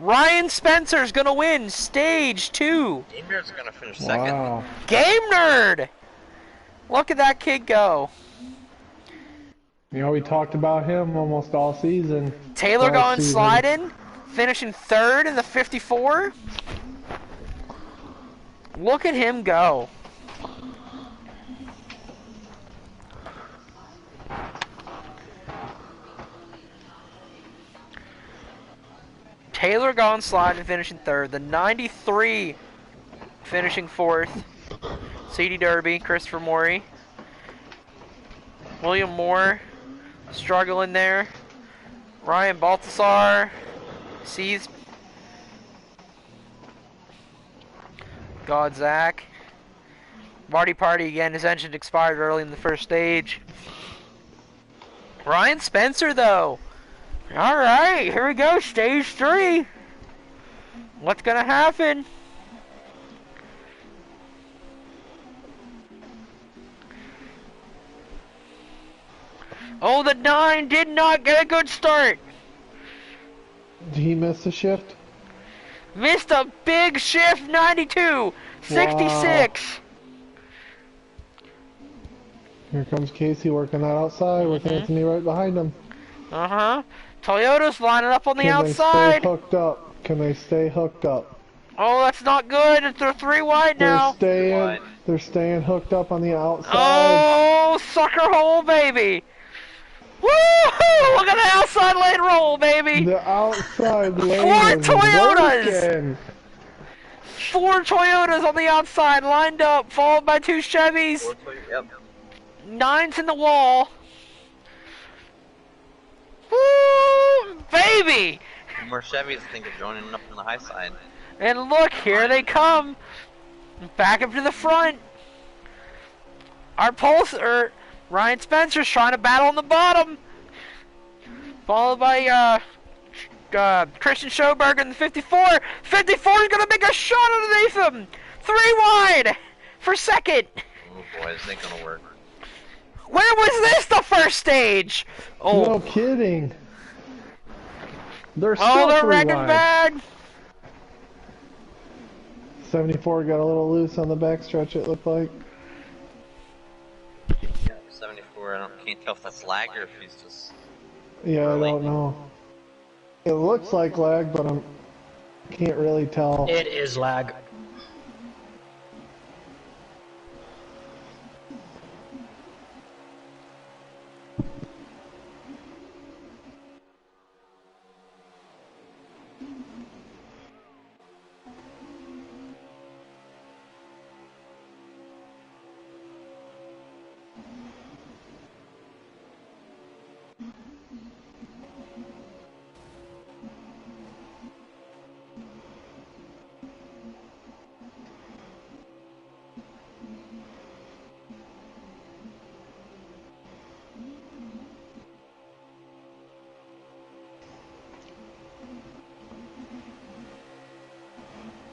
Ryan Spencer's gonna win stage 2. Game Nerd's gonna finish second. Wow. Game Nerd. Look at that kid go. You know, we talked about him almost all season. Taylor All going season. sliding, finishing 3rd in the 54. Look at him go. Taylor gone sliding, finishing 3rd. The 93 finishing 4th. CD Derby, Christopher Morey. William Moore struggling there. Ryan Baltasar sees Godzak. Marty Party again, his engine expired early in the first stage. Ryan Spencer though. Alright, here we go, stage 3. What's gonna happen? Oh, the 9 did not get a good start. Did he miss the shift? Missed a big shift, 92, 66. Here comes Casey working that outside with Anthony right behind him. Uh-huh. Toyota's lining up on the Can they outside. stay hooked up? Can they stay hooked up? Oh, that's not good. They're 3 wide now. They're staying hooked up on the outside. Oh, sucker hole, baby. Woo-hoo! Look at the outside lane roll, baby. The outside lane is 4 Toyotas. working. 4 Toyotas on the outside, lined up, followed by 2 Chevys. Yep. 9's in the wall. Woo, baby! More Chevys, I think, are joining up on the high side. And look, here they come. Back up to the front. Our Ryan Spencer's trying to battle on the bottom. Followed by Christian Schoberger in the 54. 54 is going to make a shot underneath him. 3 wide for second. Oh boy, this ain't gonna work. Where was this the first stage? Oh, No kidding. They're still oh, they're 3 wrecking wide. bad. 74 got a little loose on the backstretch, it looked like. Yeah, 74, can't tell if that's lag or if he's just... Yeah, I don't know. It looks like lag, but I can't really tell. It is lag.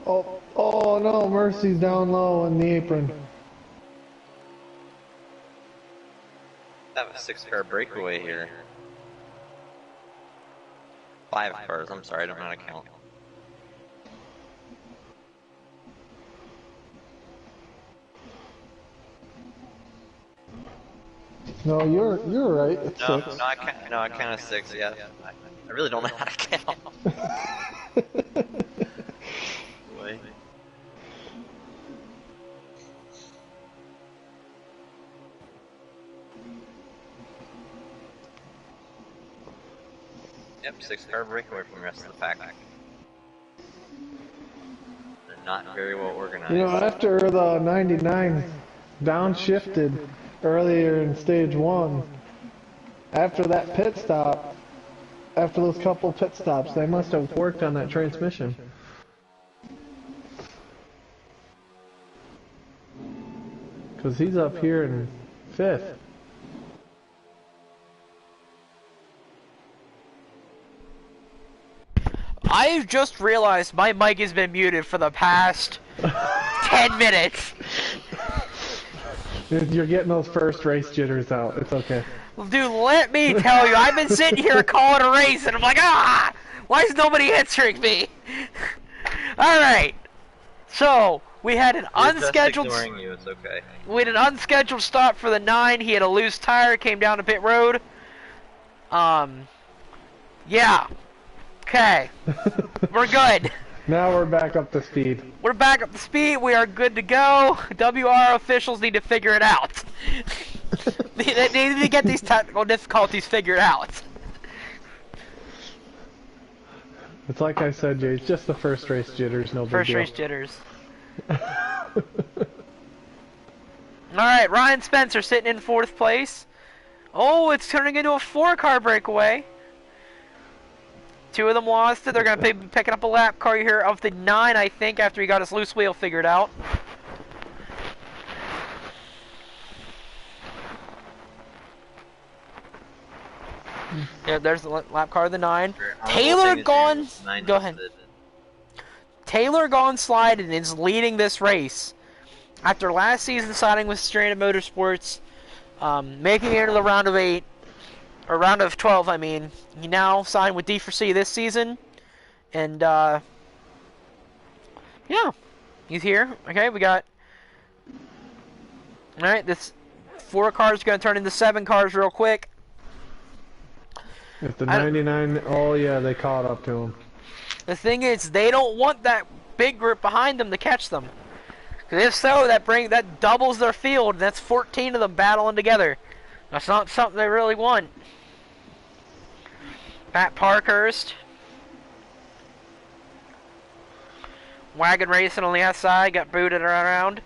Oh no, Mercy's down low in the apron. Have a 6-car breakaway here. 5 cars, I'm sorry, I don't know how to count. No, you're right. It's No, 6. I counted 6, yeah. I really don't know how to count. Wait. Yep, 6-car breakaway from the rest of the pack. They're not very well organized. You know, after the 99 downshifted earlier in stage 1, after that pit stop, after those couple pit stops, they must have worked on that transmission. Because he's up here in 5th. I've just realized my mic has been muted for the past 10 minutes. You're getting those first race jitters out. It's okay. Dude, let me tell you, I've been sitting here calling a race, and I'm like, why is nobody answering me? Alright, so, we had an unscheduled... Just ignoring you, it's okay. We had an unscheduled stop for the 9, he had a loose tire, came down to pit road. Yeah. Okay. We're good. Now we're back up to speed. We're back up to speed, we are good to go. WRL officials need to figure it out. They need to get these technical difficulties figured out. It's like I said, Jay, it's just the first race jitters, no big deal. First race jitters. Alright, Ryan Spencer sitting in 4th place. Oh, it's turning into a 4-car breakaway. 2 of them lost it. They're going to be picking up a lap car here of the 9, I think, after he got his loose wheel figured out. Yeah, there's the lap car of the 9. Taylor gone... Go ahead. Taylor gone sliding is leading this race. After last season signing with Stranded Motorsports, making it into the round of 8, or round of 12, I mean. He now signed with D4C this season. And, yeah. He's here. Okay, we got... Alright, this 4 cars is going to turn into 7 cars real quick. If the 99... Oh, yeah, they caught up to him. The thing is, they don't want that big group behind them to catch them. Because if so, that doubles their field, and that's 14 of them battling together. That's not something they really want. Matt Parkhurst. Wagon racing on the outside, got booted around.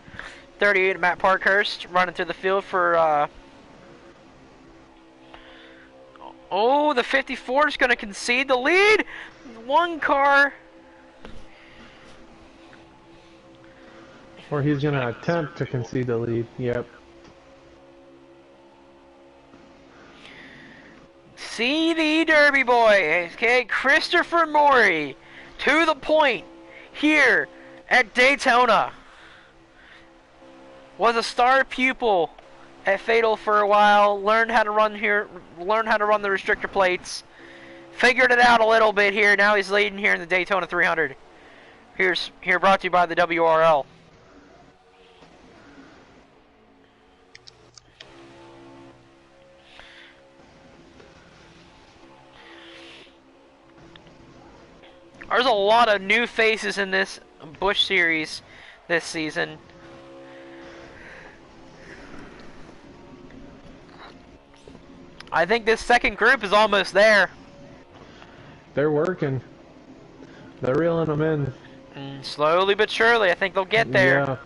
38 Matt Parkhurst running through the field for... Oh, the 54 is going to concede the lead. 1 car. Or he's going to attempt to concede the lead. Yep. CD Derby boy. Okay, Christopher Maury. To the point. Here at Daytona. Was a star pupil at Fatal for a while. Learned how to run here. Learned how to run the restrictor plates. Figured it out a little bit here. Now he's leading here in the Daytona 300. Here brought to you by the WRL. There's a lot of new faces in this Busch series this season. I think this second group is almost there. They're working. They're reeling them in. And slowly but surely, I think they'll get there. Yeah.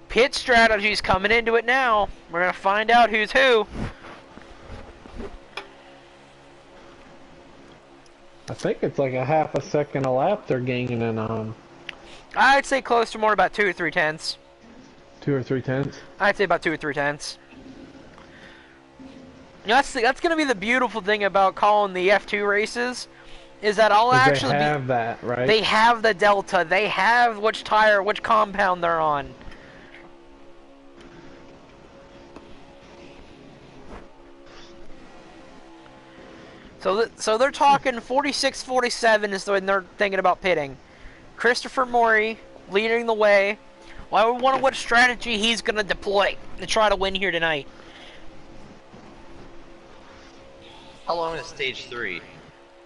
Pit strategy's coming into it now. We're going to find out who's who. I think it's like a half a second a lap they're gaining in on. I'd say close to more about 2 or 3 tenths. 2 or 3 tenths? I'd say about 2 or 3 tenths. You know, that's going to be the beautiful thing about calling the F2 races, is that I'll Is they actually have that, right? They have the Delta. They have which tire, which compound they're on. So they're talking 46-47 is when they're thinking about pitting. Christopher Maury leading the way. Well, I wonder what strategy he's going to deploy to try to win here tonight. How long is stage 3?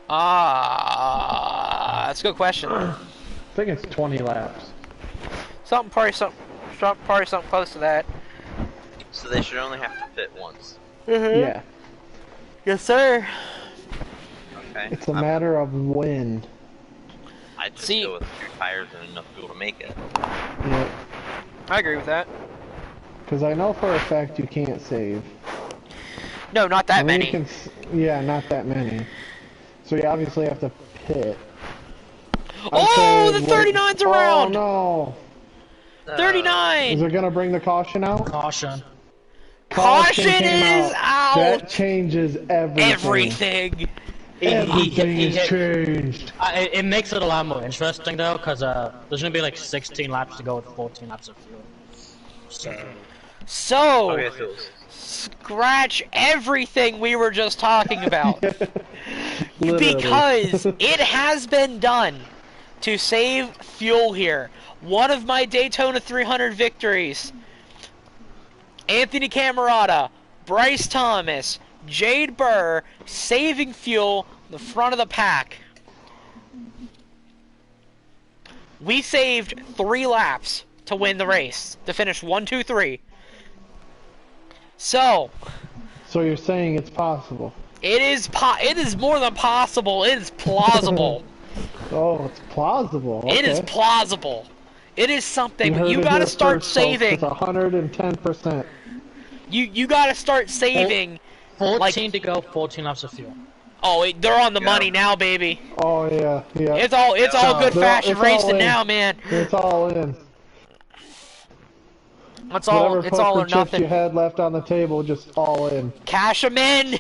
That's a good question. I think it's 20 laps. Probably something close to that. So they should only have to pit once. Yeah. Yes, sir. Okay. It's a matter of when. I'd just go with 2 tires and enough fuel to make it. Yeah. I agree with that. Because I know for a fact you can't save. No, not that many. Yeah, not that many. So you obviously have to pit. Oh, the 39's around! Oh no! 39! Is it gonna bring the caution out? Caution. Caution came is out! That changes everything. Everything is changed. It makes it a lot more interesting though, because there's gonna be like 16 laps to go with 14 laps of fuel. So Okay, scratch everything we were just talking about. Literally. Because it has been done to save fuel here. One of my Daytona 300 victories. Anthony Camerata, Bryce Thomas, Jade Burr saving fuel in the front of the pack. We saved 3 laps to win the race, to finish 1, 2, 3. So you're saying it's possible? it is more than possible. It is plausible. Oh, it's plausible. Okay. It is plausible. It is something, but heard you it gotta here start first, folks. saving. It's 110%. You gotta start saving. 14 to go, 14 laps of fuel. Oh, they're on the money now, baby. Oh yeah, yeah. It's all good fashion racing now, man. It's all in. It's Whatever all or poker chips nothing. you had left on the table, just all in. Cash them in.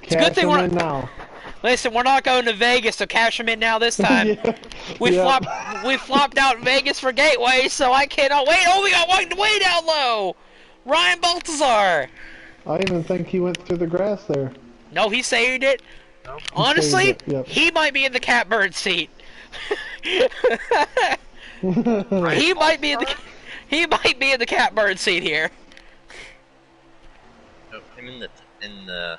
It's a good thing Cash 'em in now. Listen, we're not going to Vegas, so cash them in now this time. Yeah. We Yeah. flopped out in Vegas for Gateway, so I cannot wait. Oh, we got one way down low. Ryan Baltazar. I even think he went through the grass there. No, he saved it. Nope. Honestly, saved it, yep. he might be in the catbird seat. He might be in the catbird seat here. No, him in the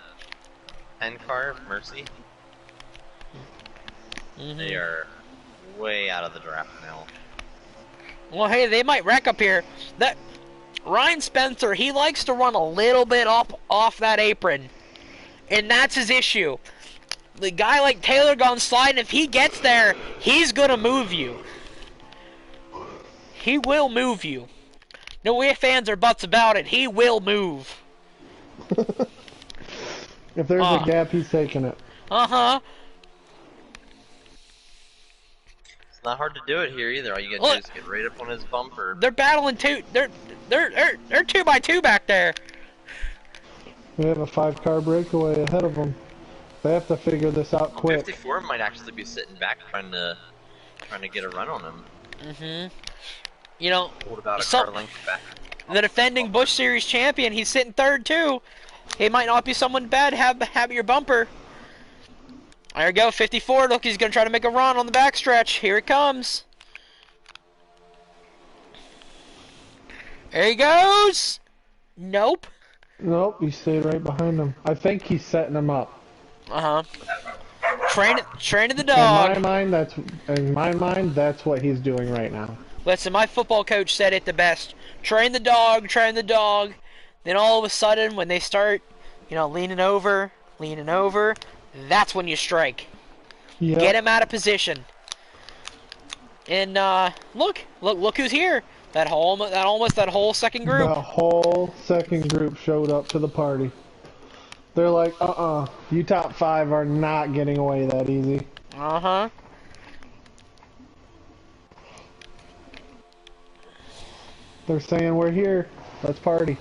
10 car, Mercy. They are way out of the draft now. Well, hey, they might wreck up here. That Ryan Spencer, he likes to run a little bit off that apron, and that's his issue. The guy like Taylor gone sliding, if he gets there, he's gonna move you. He will move you. No ifs, ands, or buts about it. He will move. If there's a gap, he's taking it. Uh-huh. It's not hard to do it here either. All you gotta do is get right up on his bumper. They're battling two. They're 2x2 back there. We have a 5-car breakaway ahead of them. They have to figure this out quick. 54 might actually be sitting back trying to get a run on him. Mm-hmm. You know, What about a car length back? the defending Busch Series champion, he's sitting third too. He might not be someone bad. Have your bumper. There we go, 54. Look, he's gonna try to make a run on the backstretch. Here it comes. There he goes. Nope. Nope, he stayed right behind him. I think he's setting him up. Uh-huh. Training the dog. In my mind, that's what he's doing right now. Listen, my football coach said it the best. Train the dog, train the dog. Then all of a sudden, when they start, leaning over, that's when you strike. Yep. Get him out of position. And look who's here. That whole second group. The whole second group showed up to the party. They're like, you top 5 are not getting away that easy. Uh-huh. They're saying we're here. Let's party.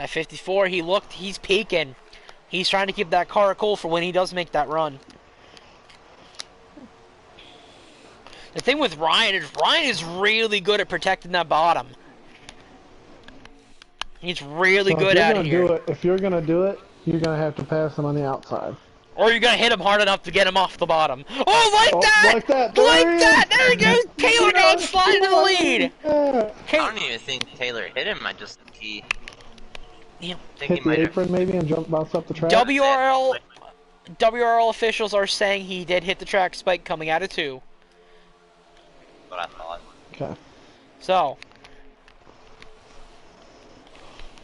At 54, he's peaking. He's trying to keep that car cool for when he does make that run. The thing with Ryan is really good at protecting that bottom. He's really good at it here. If you're gonna do it, you're gonna have to pass him on the outside. Or you're gonna hit him hard enough to get him off the bottom. Oh, like that! Like that! There he goes! Taylor goes sliding to the lead! I don't even think Taylor hit him, I just think he... Yeah. Hit the apron maybe and bounce up the track? WRL officials are saying he did hit the track spike coming out of 2. What I thought. Okay. So.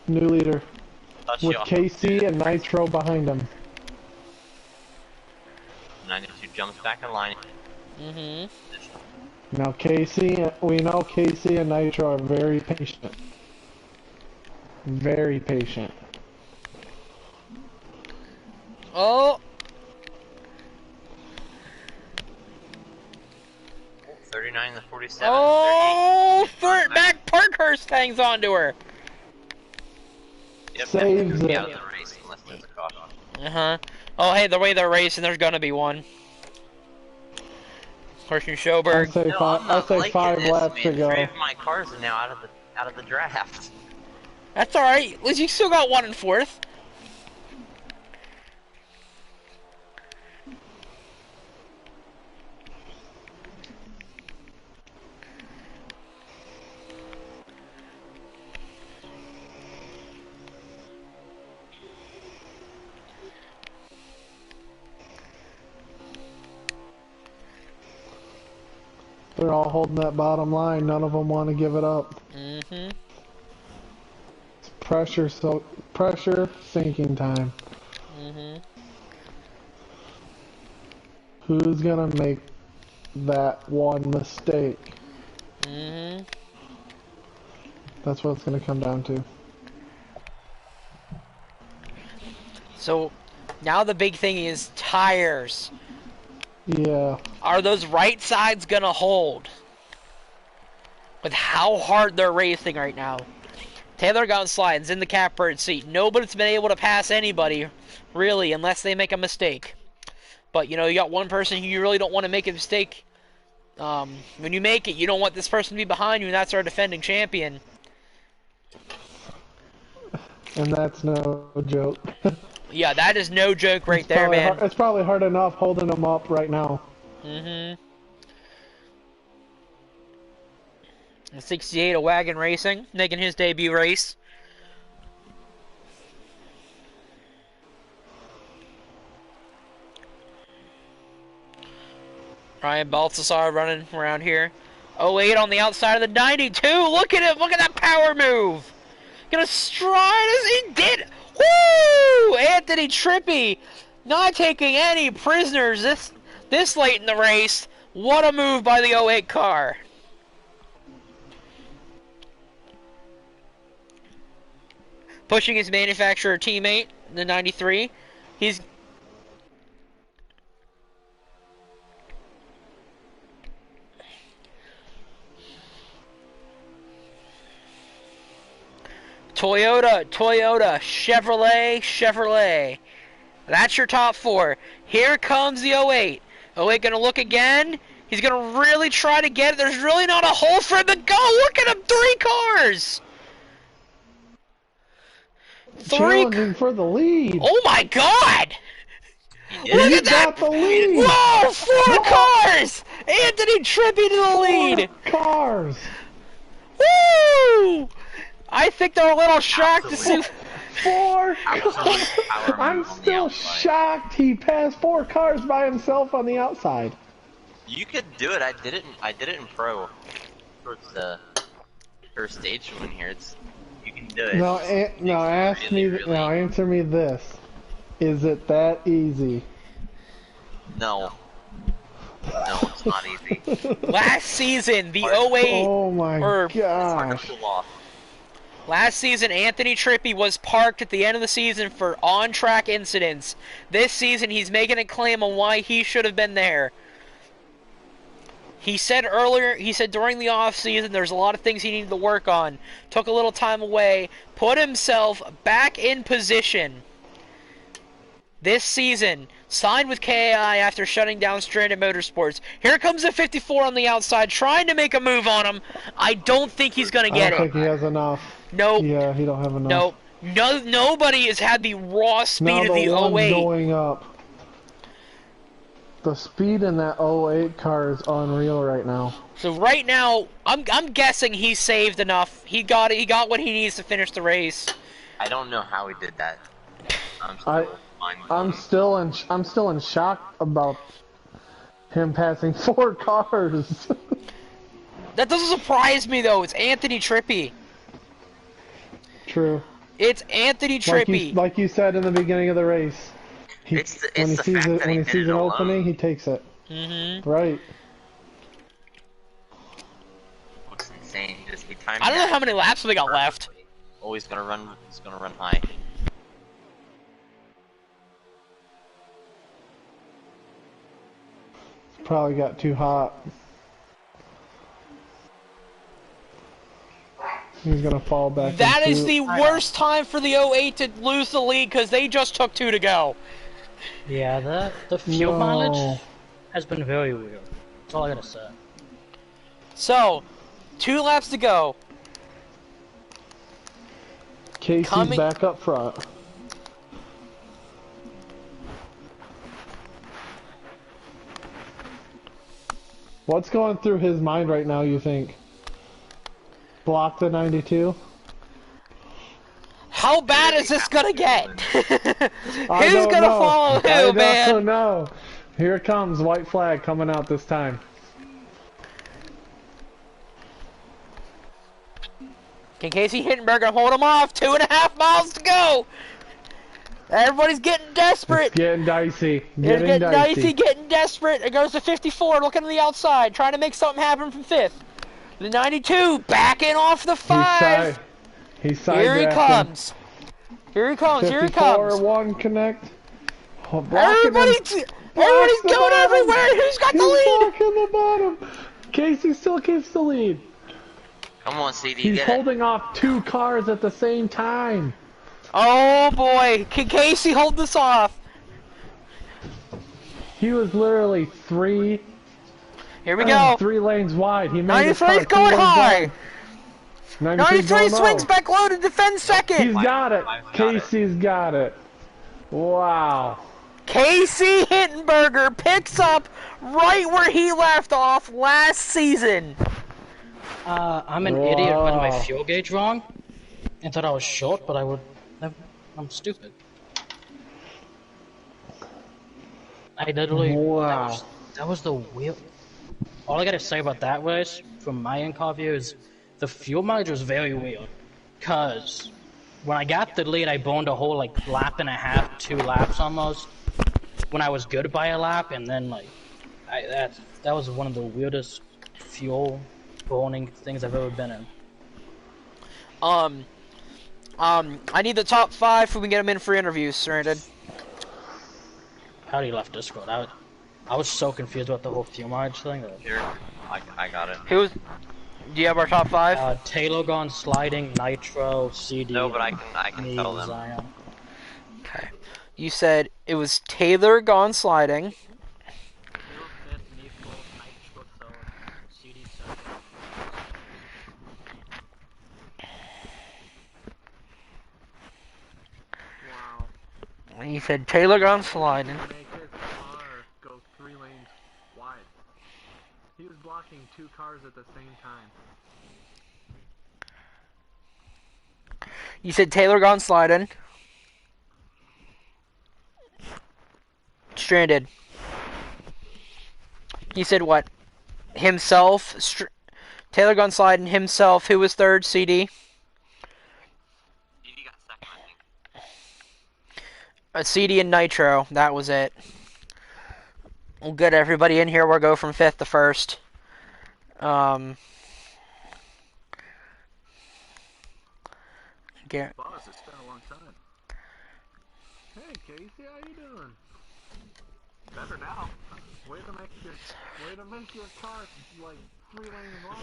New leader. With KC and Nitro behind him. 92 jumps back in line. Now we know KC and Nitro are very patient. Very patient. Oh! 39 to 47. Oh! Back Parkhurst hangs on to her. Yep, Saves it. out of the race unless there's a caution. Oh, hey, the way they're racing, there's gonna be one. Christian Schoberg. I'll say 5 laps to go. 3 of my cars are now out of the draft. That's alright. At least you still got 1 and 4th. They're all holding that bottom line. None of them want to give it up. Mm-hmm. It's pressure sinking time. Mm-hmm. Who's gonna make that one mistake? Mm-hmm. That's what it's gonna come down to. So, now the big thing is tires. Yeah. Are those right sides gonna hold? With how hard they're racing right now. Taylor Gunslide's in the catbird seat. Nobody's been able to pass anybody, really, unless they make a mistake. But, you know, you got one person who you really don't want to make a mistake. When you make it, you don't want this person to be behind you, and that's our defending champion. And that's no joke. Yeah, that is no joke right there, man. It's probably hard enough holding them up right now. Mm-hmm. 68 of Wagon Racing, making his debut race. Ryan Balthasar running around here. 08 on the outside of the 92. Look at him. Look at that power move. Gonna stride as he did. Woo! Anthony Trippi not taking any prisoners this late in the race. What a move by the 08 car. Pushing his manufacturer teammate, the 93. He's... Toyota, Chevrolet. That's your top 4. Here comes the 08. 08 gonna look again. He's gonna really try to get it. There's really not a hole for him to go. Look at him, 3 cars. Challenging for the lead. Oh my God! Look at that! Got the lead. Whoa! 4 cars! Anthony Trippi to the lead. 4 cars. Woo! I think they're a little shocked to see. 4 cars. I'm still shocked he passed 4 cars by himself on the outside. You could do it. I did it in pro. Towards the first stage win here. You can do it. Now answer me this. Is it that easy? No. No, it's not easy. Last season, the 08. Oh my gosh. Last season, Anthony Trippi was parked at the end of the season for on-track incidents. This season, he's making a claim on why he should have been there. He said earlier, he said during the off season, there's a lot of things he needed to work on. Took a little time away, put himself back in position this season. Signed with KAI after shutting down Stranded Motorsports. Here comes a 54 on the outside, trying to make a move on him. I don't think he's gonna get I don't it. think he has enough. Nope. Yeah, he don't have enough. Nope. No, nobody has had the raw speed Now of the the one's 08. going up. The speed in that 08 car is unreal right now. So right now, I'm guessing he saved enough. He got what he needs to finish the race. I don't know how he did that. I'm still in shock about him passing 4 cars. That doesn't surprise me though. It's Anthony Trippi. True. It's Anthony Trippi. Like you said in the beginning of the race. When he sees an opening, he takes it. Mm-hmm. Right. Looks insane. Just be timing. I don't know how many laps we got left. Oh, he's gonna run high. Probably got too hot. He's gonna fall back. That is the worst time for the 08 to lose the lead because they just took 2 to go. Yeah, the fuel mileage has been very weird. That's all I gotta say. So, 2 laps to go. Casey's back up front. What's going through his mind right now, you think? Block the 92? How bad is this gonna get? Who's gonna follow who, I man? don't know. Here it comes, white flag coming out this time. Can Casey Hittenberger hold him off? 2.5 miles to go. Everybody's getting desperate. It's getting dicey. It's getting dicey, getting desperate. It goes to 54, looking to the outside, trying to make something happen from 5th. The 92 backing off the 5. He's Here he comes. Here he comes. Here he comes. 54-1 connect. Oh, everybody's going everywhere. Who's got the lead? Blocking the bottom. Casey still keeps the lead. Come on, CD. He's holding off 2 cars at the same time. Oh boy, can Casey hold this off? He was literally 3. Here we go. 3 lanes wide. He made 93's going high. 93 swings back low to defend second. He's got it. Casey's got it. Wow. Casey Hittenberger picks up right where he left off last season. I'm an idiot who had my fuel gauge wrong and thought I was short, but I'm stupid. I literally, that was the weird. All I gotta say about that race, from my end car view, is the fuel mileage was very weird. Cause when I got the lead, I boned a whole lap and a half, 2 laps almost. When I was good by a lap, and then that was one of the weirdest fuel boning things I've ever been in. I need the top 5 so we can get them in for interviews, Sarandon. How do you left Discord? I was so confused about the whole fuel mileage thing. Here, I got it. Do you have our top 5? Taylor gone sliding, Nitro, CD. No, but I can tell them. Zion. Okay. You said it was Taylor gone sliding. You said Taylor gone sliding. Make his car go 3 lanes wide. He was blocking 2 cars at the same time. You said Taylor gone sliding. Stranded. You said what? Himself? Taylor gone sliding himself. Who was 3rd? CD? CD and Nitro, that was it. We'll get everybody in here. We'll go from 5th to 1st. Boss, it's been a long time. Hey, Casey, how you doing? Better now. Way to make your car like 3 lanes wide.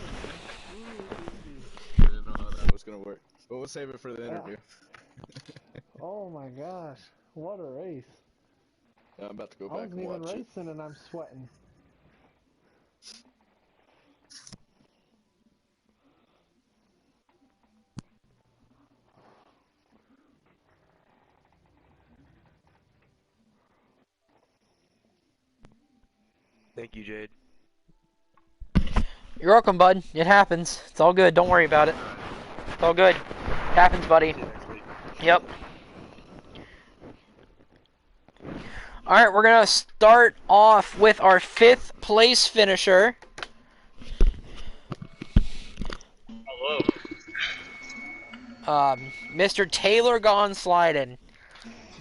I didn't know how that was gonna work. But we'll save it for the interview. Oh my gosh, what a race. Yeah, I'm about to go I back wasn't and even watch it. racing and I'm sweating. Thank you, Jade. You're welcome, bud. It happens. It's all good. Don't worry about it. It's all good. It happens, buddy. Yep. Alright, we're going to start off with our 5th place finisher. Hello. Mr. Taylor Gone Sliding.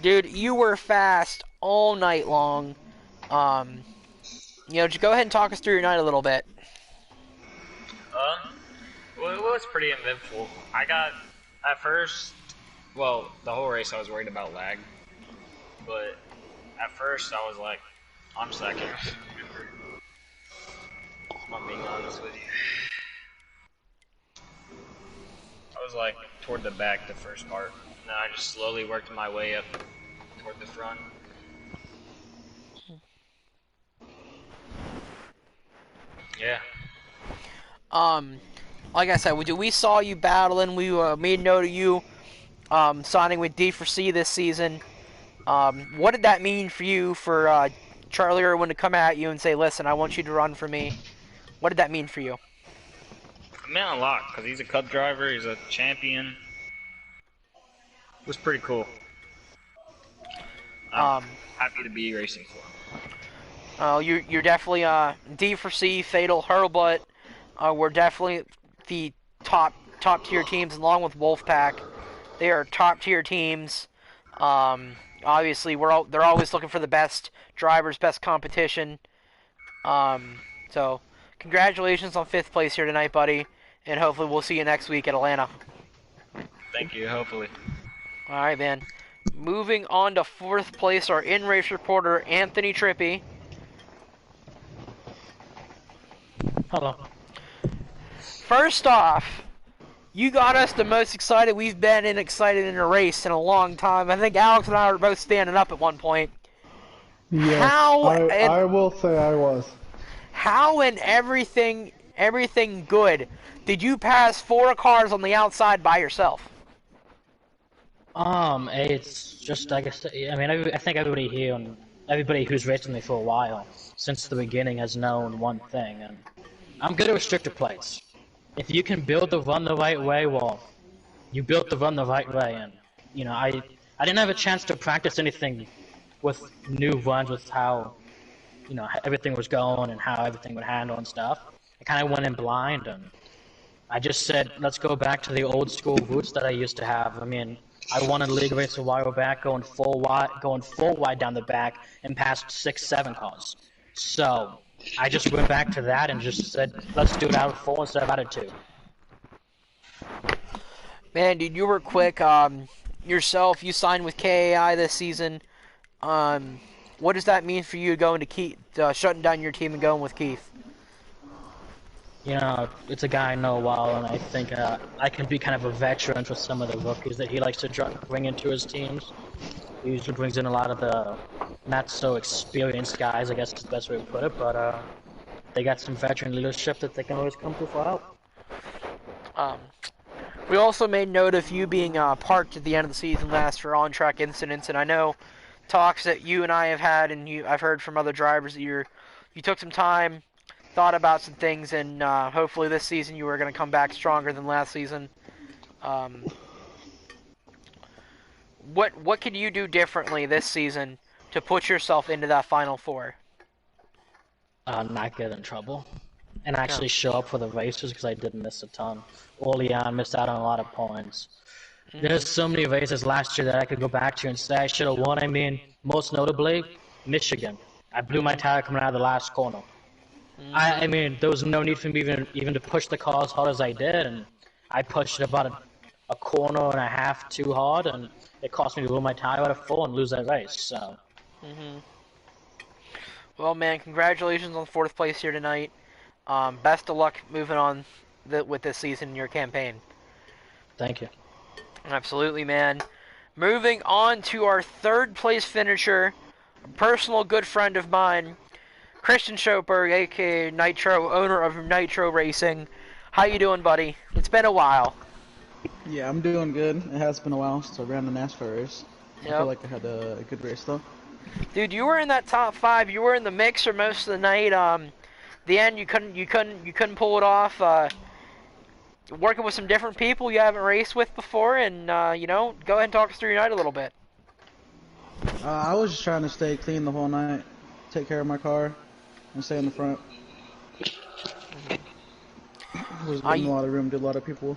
Dude, you were fast all night long. Just go ahead and talk us through your night a little bit. Well, it was pretty eventful. I got, at first, well, the whole race I was worried about lag. But at first I was like, honestly I can't remember. If I'm being honest with you. I was like toward the back the first part. And then I just slowly worked my way up toward the front. Yeah. Like I said, we saw you battling. We made note of you signing with D4C this season. What did that mean for you for Charlie Irwin to come at you and say, listen, I want you to run for me? What did that mean for you? It meant a lot, because he's a cup driver, he's a champion. It was pretty cool. I'm happy to be racing for him. You're definitely D4C, Fatal, Hurlbutt. We're definitely the top tier teams, along with Wolfpack. They are top tier teams. Obviously, they're always looking for the best drivers, best competition. So, congratulations on 5th place here tonight, buddy, and hopefully we'll see you next week at Atlanta. Thank you, hopefully. All right, man. Moving on to 4th place, our in-race reporter, Anthony Trippi. Hello. First off, you got us the most excited we've been excited in a race in a long time. I think Alex and I were both standing up at one point. Yes, I will say I was. How in everything good did you pass 4 cars on the outside by yourself? It's just, I guess, I mean, I think everybody here, and everybody who's raced with me for a while, since the beginning, has known one thing, and I'm good at restrictor plates. If you can build the run the right way, well, you built the run the right way, and, I didn't have a chance to practice anything with new runs, with how, everything was going and how everything would handle and stuff. I kind of went in blind, and I just said, let's go back to the old school roots that I used to have. I mean, I won a league race a while back, going full wide down the back, and passed 6-7 cars. So I just went back to that and just said, let's do it out of 4 instead of out of 2. Man, dude, you were quick. Yourself, you signed with KAI this season. What does that mean for you going to Keith, shutting down your team and going with Keith? It's a guy I know a while, and I think I can be kind of a veteran for some of the rookies that he likes to bring into his teams. He usually brings in a lot of the not-so-experienced guys, I guess is the best way to put it, but they got some veteran leadership that they can always come to for help. We also made note of you being parked at the end of the season last for on-track incidents, and I know talks that you and I have had, and I've heard from other drivers that you took some time, thought about some things, and hopefully this season you were going to come back stronger than last season. What could you do differently this season to put yourself into that Final Four? Not get in trouble, and actually show up for the races, because I did miss a ton. Early on, missed out on a lot of points. There's so many races last year that I could go back to and say I should have won. I mean, most notably, Michigan. I blew my tire coming out of the last corner. I mean, there was no need for me even to push the car as hard as I did, and I pushed it about a corner and a half too hard, and it cost me to blow my tire out of 4 and lose that race. So. Well, man, congratulations on 4th place here tonight. Best of luck moving on with this season in your campaign. Thank you. Absolutely, man. Moving on to our 3rd place finisher, a personal good friend of mine, Christian Schoper, aka Nitro, owner of Nitro Racing. How you doing, buddy? It's been a while. Yeah, I'm doing good. It has been a while since I ran a NASCAR race. I feel Yep. like I had a good race though. Dude, you were in that top 5. You were in the mix for most of the night. The end, you couldn't pull it off. Working with some different people you haven't raced with before, and go ahead and talk us through your night a little bit. I was just trying to stay clean the whole night, take care of my car, and stay in the front. Was getting a lot of room to a lot of people.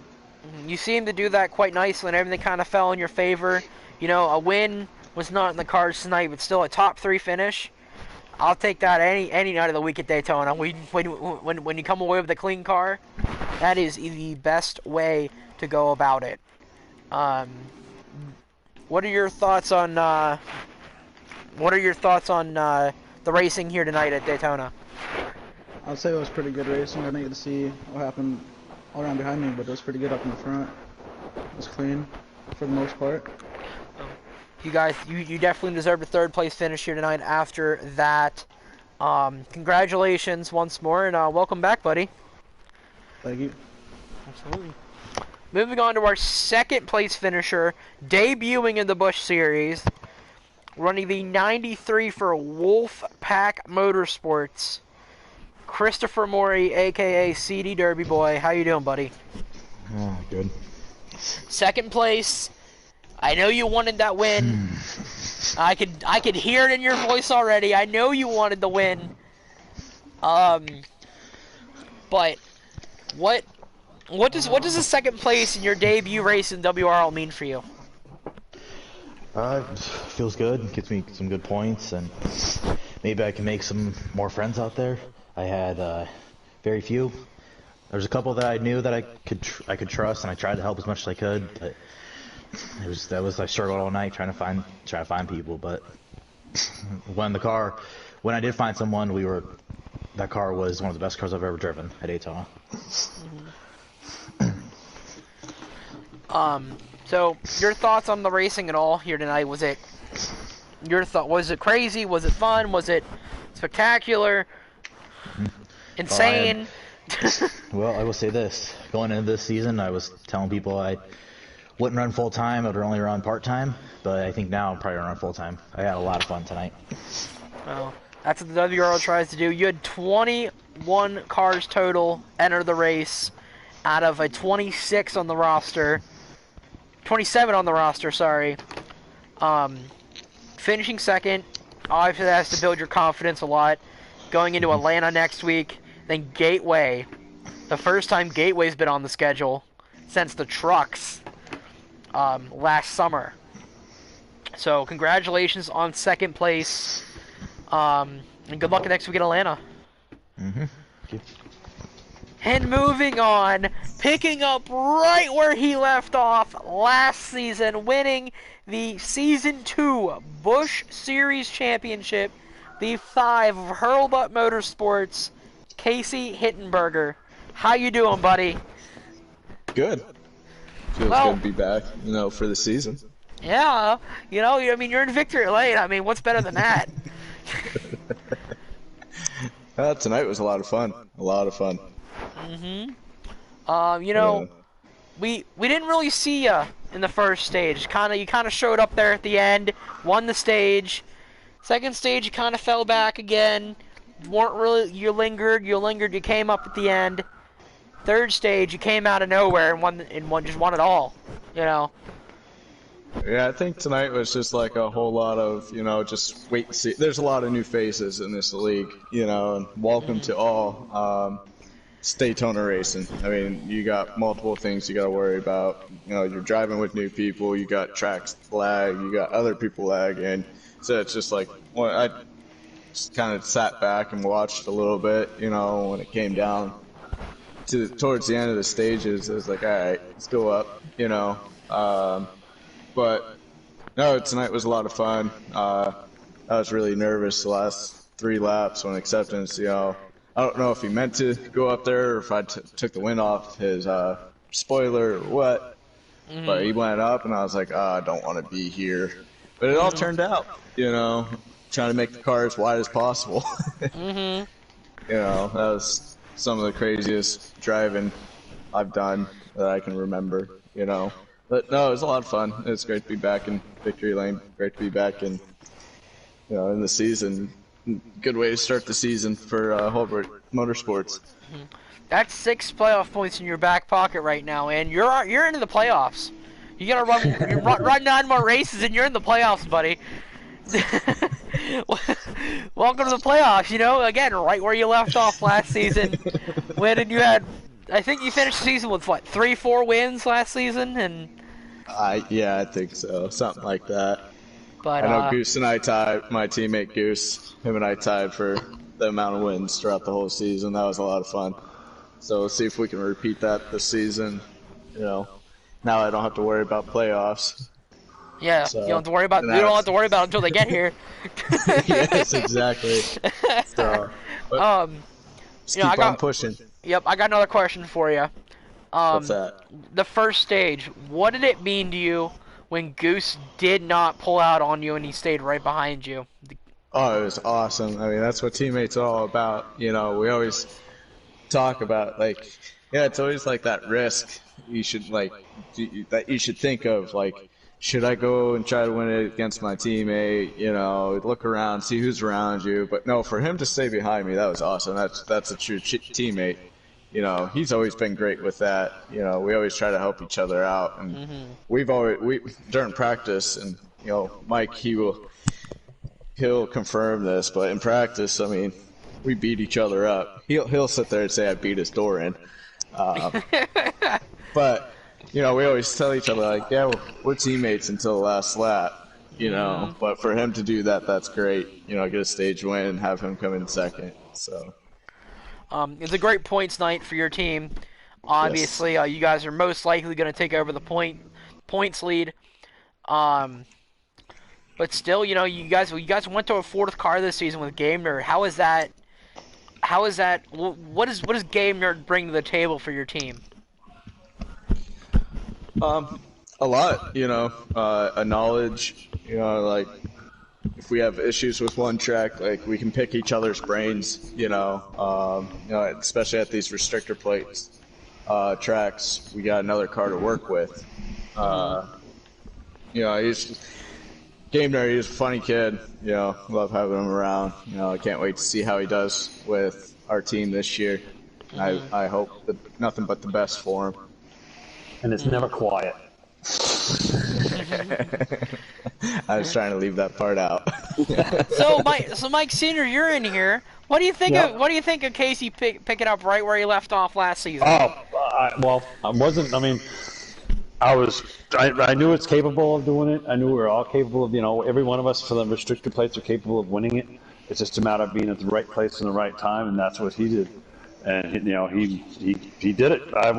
You seemed to do that quite nicely, and everything kind of fell in your favor. A win was not in the cards tonight, but still a top 3 finish. I'll take that any night of the week at Daytona. When you come away with a clean car, that is the best way to go about it. What are your thoughts on the racing here tonight at Daytona? I'd say it was pretty good racing. I didn't get to see what happened all around behind me, but it was pretty good up in the front. It was clean for the most part. You guys, you definitely deserved a 3rd place finish here tonight after that. Congratulations once more, and welcome back, buddy. Thank you. Absolutely. Moving on to our 2nd place finisher, debuting in the Busch Series, running the 93 for Wolfpack Motorsports, Christopher Morey, aka CD Derby Boy. How you doing, buddy? Good. 2nd place. I know you wanted that win. I could hear it in your voice already. I know you wanted the win. But what does a 2nd place in your debut race in WRL mean for you? Feels good. Gets me some good points, and maybe I can make some more friends out there. I had very few. There's a couple that I knew that I could trust, and I tried to help as much as I could. But I struggled all night trying to find people. But when I did find someone, that car was one of the best cars I've ever driven at Daytona. So your thoughts on the racing at all here tonight? Was it crazy? Was it fun? Was it spectacular? Insane? Well, I will say this. Going into this season, I was telling people I wouldn't run full-time. I would only run part-time. But I think now I'm probably going to run full-time. I had a lot of fun tonight. Well, that's what the WRL tries to do. You had 21 cars total enter the race out of a 26 on the roster. 27 on the roster, sorry. Finishing 2nd. Obviously, that has to build your confidence a lot. Going into Atlanta next week. Then Gateway. The first time Gateway's been on the schedule since the trucks last summer. So congratulations on 2nd place. And good luck next week in Atlanta. And moving on, picking up right where he left off last season, winning the Season 2 Busch Series Championship, the 5 of Hurlbutt Motorsports, Casey Hittenberger. How you doing, buddy? Good. Feels good to be back, for the season. Yeah, you're in victory lane. What's better than that? Tonight was a lot of fun. We didn't really see you in the first stage. You kind of showed up there at the end, won the stage. 2nd stage, you kind of fell back again. You lingered. You came up at the end. 3rd stage, you came out of nowhere and just won it all. Yeah, I think tonight was just like a whole lot of, just wait and see. There's a lot of new faces in this league, and welcome to all. Daytona racing. You got multiple things you got to worry about. You're driving with new people. You got tracks lag. You got other people lag, and so it's just like I just kind of sat back and watched a little bit. When it came down towards the end of the stages, it was like, all right, let's go up. But no, tonight was a lot of fun. I was really nervous the last 3 laps on acceptance. You know, I don't know if he meant to go up there or if I took the wind off his spoiler or what. But he went up, and I was like, I don't want to be here. But it all turned out, you know, trying to make the car as wide as possible. You know, that was some of the craziest driving I've done that I can remember, you know. But no, it was a lot of fun. It's great to be back in victory lane. Great to be back in, you know, in the season. Good way to start the season for Holbrook Motorsports. That's 6 playoff points in your back pocket right now, and you're into the playoffs. You gotta run 9 more races, and you're in the playoffs, buddy. Welcome to the playoffs. You know, again, right where you left off last season, when you had, I think you finished the season with what, 3-4 wins last season, and. Yeah, I think so, something like that. But I know Goose and I tied. My teammate Goose, him and I tied for the amount of wins throughout the whole season. That was a lot of fun. So we'll see if we can repeat that this season. You know, now I don't have to worry about playoffs. Yeah, so, you don't have to worry about. You don't have to worry about it until they get here. Yes, exactly. So, just you know, keep on pushing. Yep, I got another question for you. What's that? The first stage. What did it mean to you when Goose did not pull out on you and he stayed right behind you? Oh, it was awesome. I mean, that's what teammates are all about. You know, we always talk about, like, yeah, it's always like that risk you should, like, that you should think of, like, should I go and try to win it against my teammate? You know, look around, see who's around you. But no, for him to stay behind me, that was awesome. That's a true teammate. You know, he's always been great with that. You know, we always try to help each other out, and we during practice, and you know, Mike, he'll confirm this, but in practice, I mean, we beat each other up. He'll sit there and say I beat his door in, but you know, we always tell each other, like, yeah, we're teammates until the last lap. You know, but for him to do that, that's great. You know, get a stage win and have him come in second. So. It's a great points night for your team. Obviously, yes. You guys are most likely going to take over the points lead. But still, you know, you guys went to a 4th car this season with Game Nerd. How is that? What does Game Nerd bring to the table for your team? A lot. You know, a knowledge. You know, like, if we have issues with one track, like, we can pick each other's brains, you know, especially at these restrictor plates tracks, we got another car to work with. You know, Game Nerd, he's a funny kid, you know, love having him around. You know, I can't wait to see how he does with our team this year. I hope nothing but the best for him. And it's never quiet. I was trying to leave that part out. So Mike Senior, you're in here. What do you think of Casey picking up right where he left off last season? Well, I wasn't. I mean, I knew it's capable of doing it. I knew we were all capable of. You know, every one of us for the restricted plates are capable of winning it. It's just a matter of being at the right place in the right time, and that's what he did. And you know, he did it. I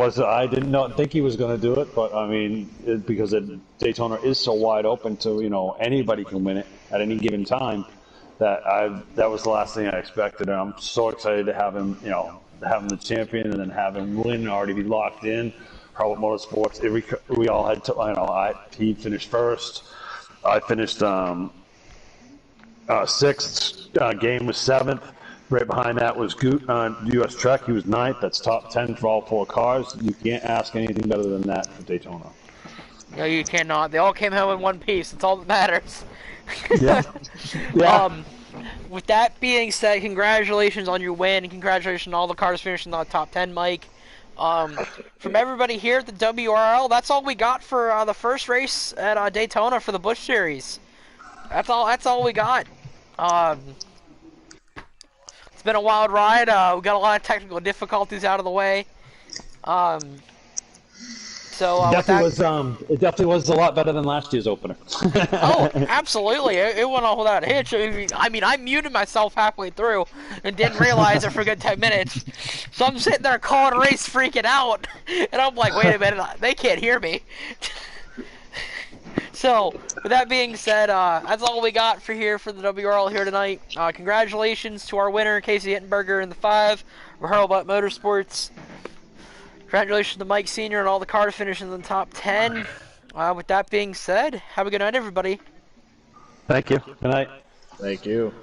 didn't think he was going to do it, but I mean, because Daytona is so wide open to, you know, anybody can win it at any given time. That was the last thing I expected, and I'm so excited to have him, you know, have him the champion, and then have him win, already be locked in. Harwood Motorsports. We all had to, you know, he finished first. I finished 6th. Game was 7th. Right behind that was US Trek. He was 9th. That's top 10 for all 4 cars. You can't ask anything better than that for Daytona. No, you cannot. They all came home in one piece. That's all that matters. Yeah. With that being said, congratulations on your win, and congratulations on all the cars finishing in the top 10, Mike. From everybody here at the WRL, that's all we got for the first race at Daytona for the Busch Series. That's all we got. It's been a wild ride. We got a lot of technical difficulties out of the way. It definitely was a lot better than last year's opener. Oh, absolutely. It went on without a hitch. I mean, I muted myself halfway through and didn't realize it for a good 10 minutes. So I'm sitting there calling a race freaking out. And I'm like, wait a minute, they can't hear me. So, with that being said, that's all we got for the WRL here tonight. Congratulations to our winner, Casey Hittenberger in the 5, Hurlbutt Motorsports. Congratulations to Mike Sr. and all the car finishes in the top 10. With that being said, have a good night, everybody. Thank you. Good night. Thank you.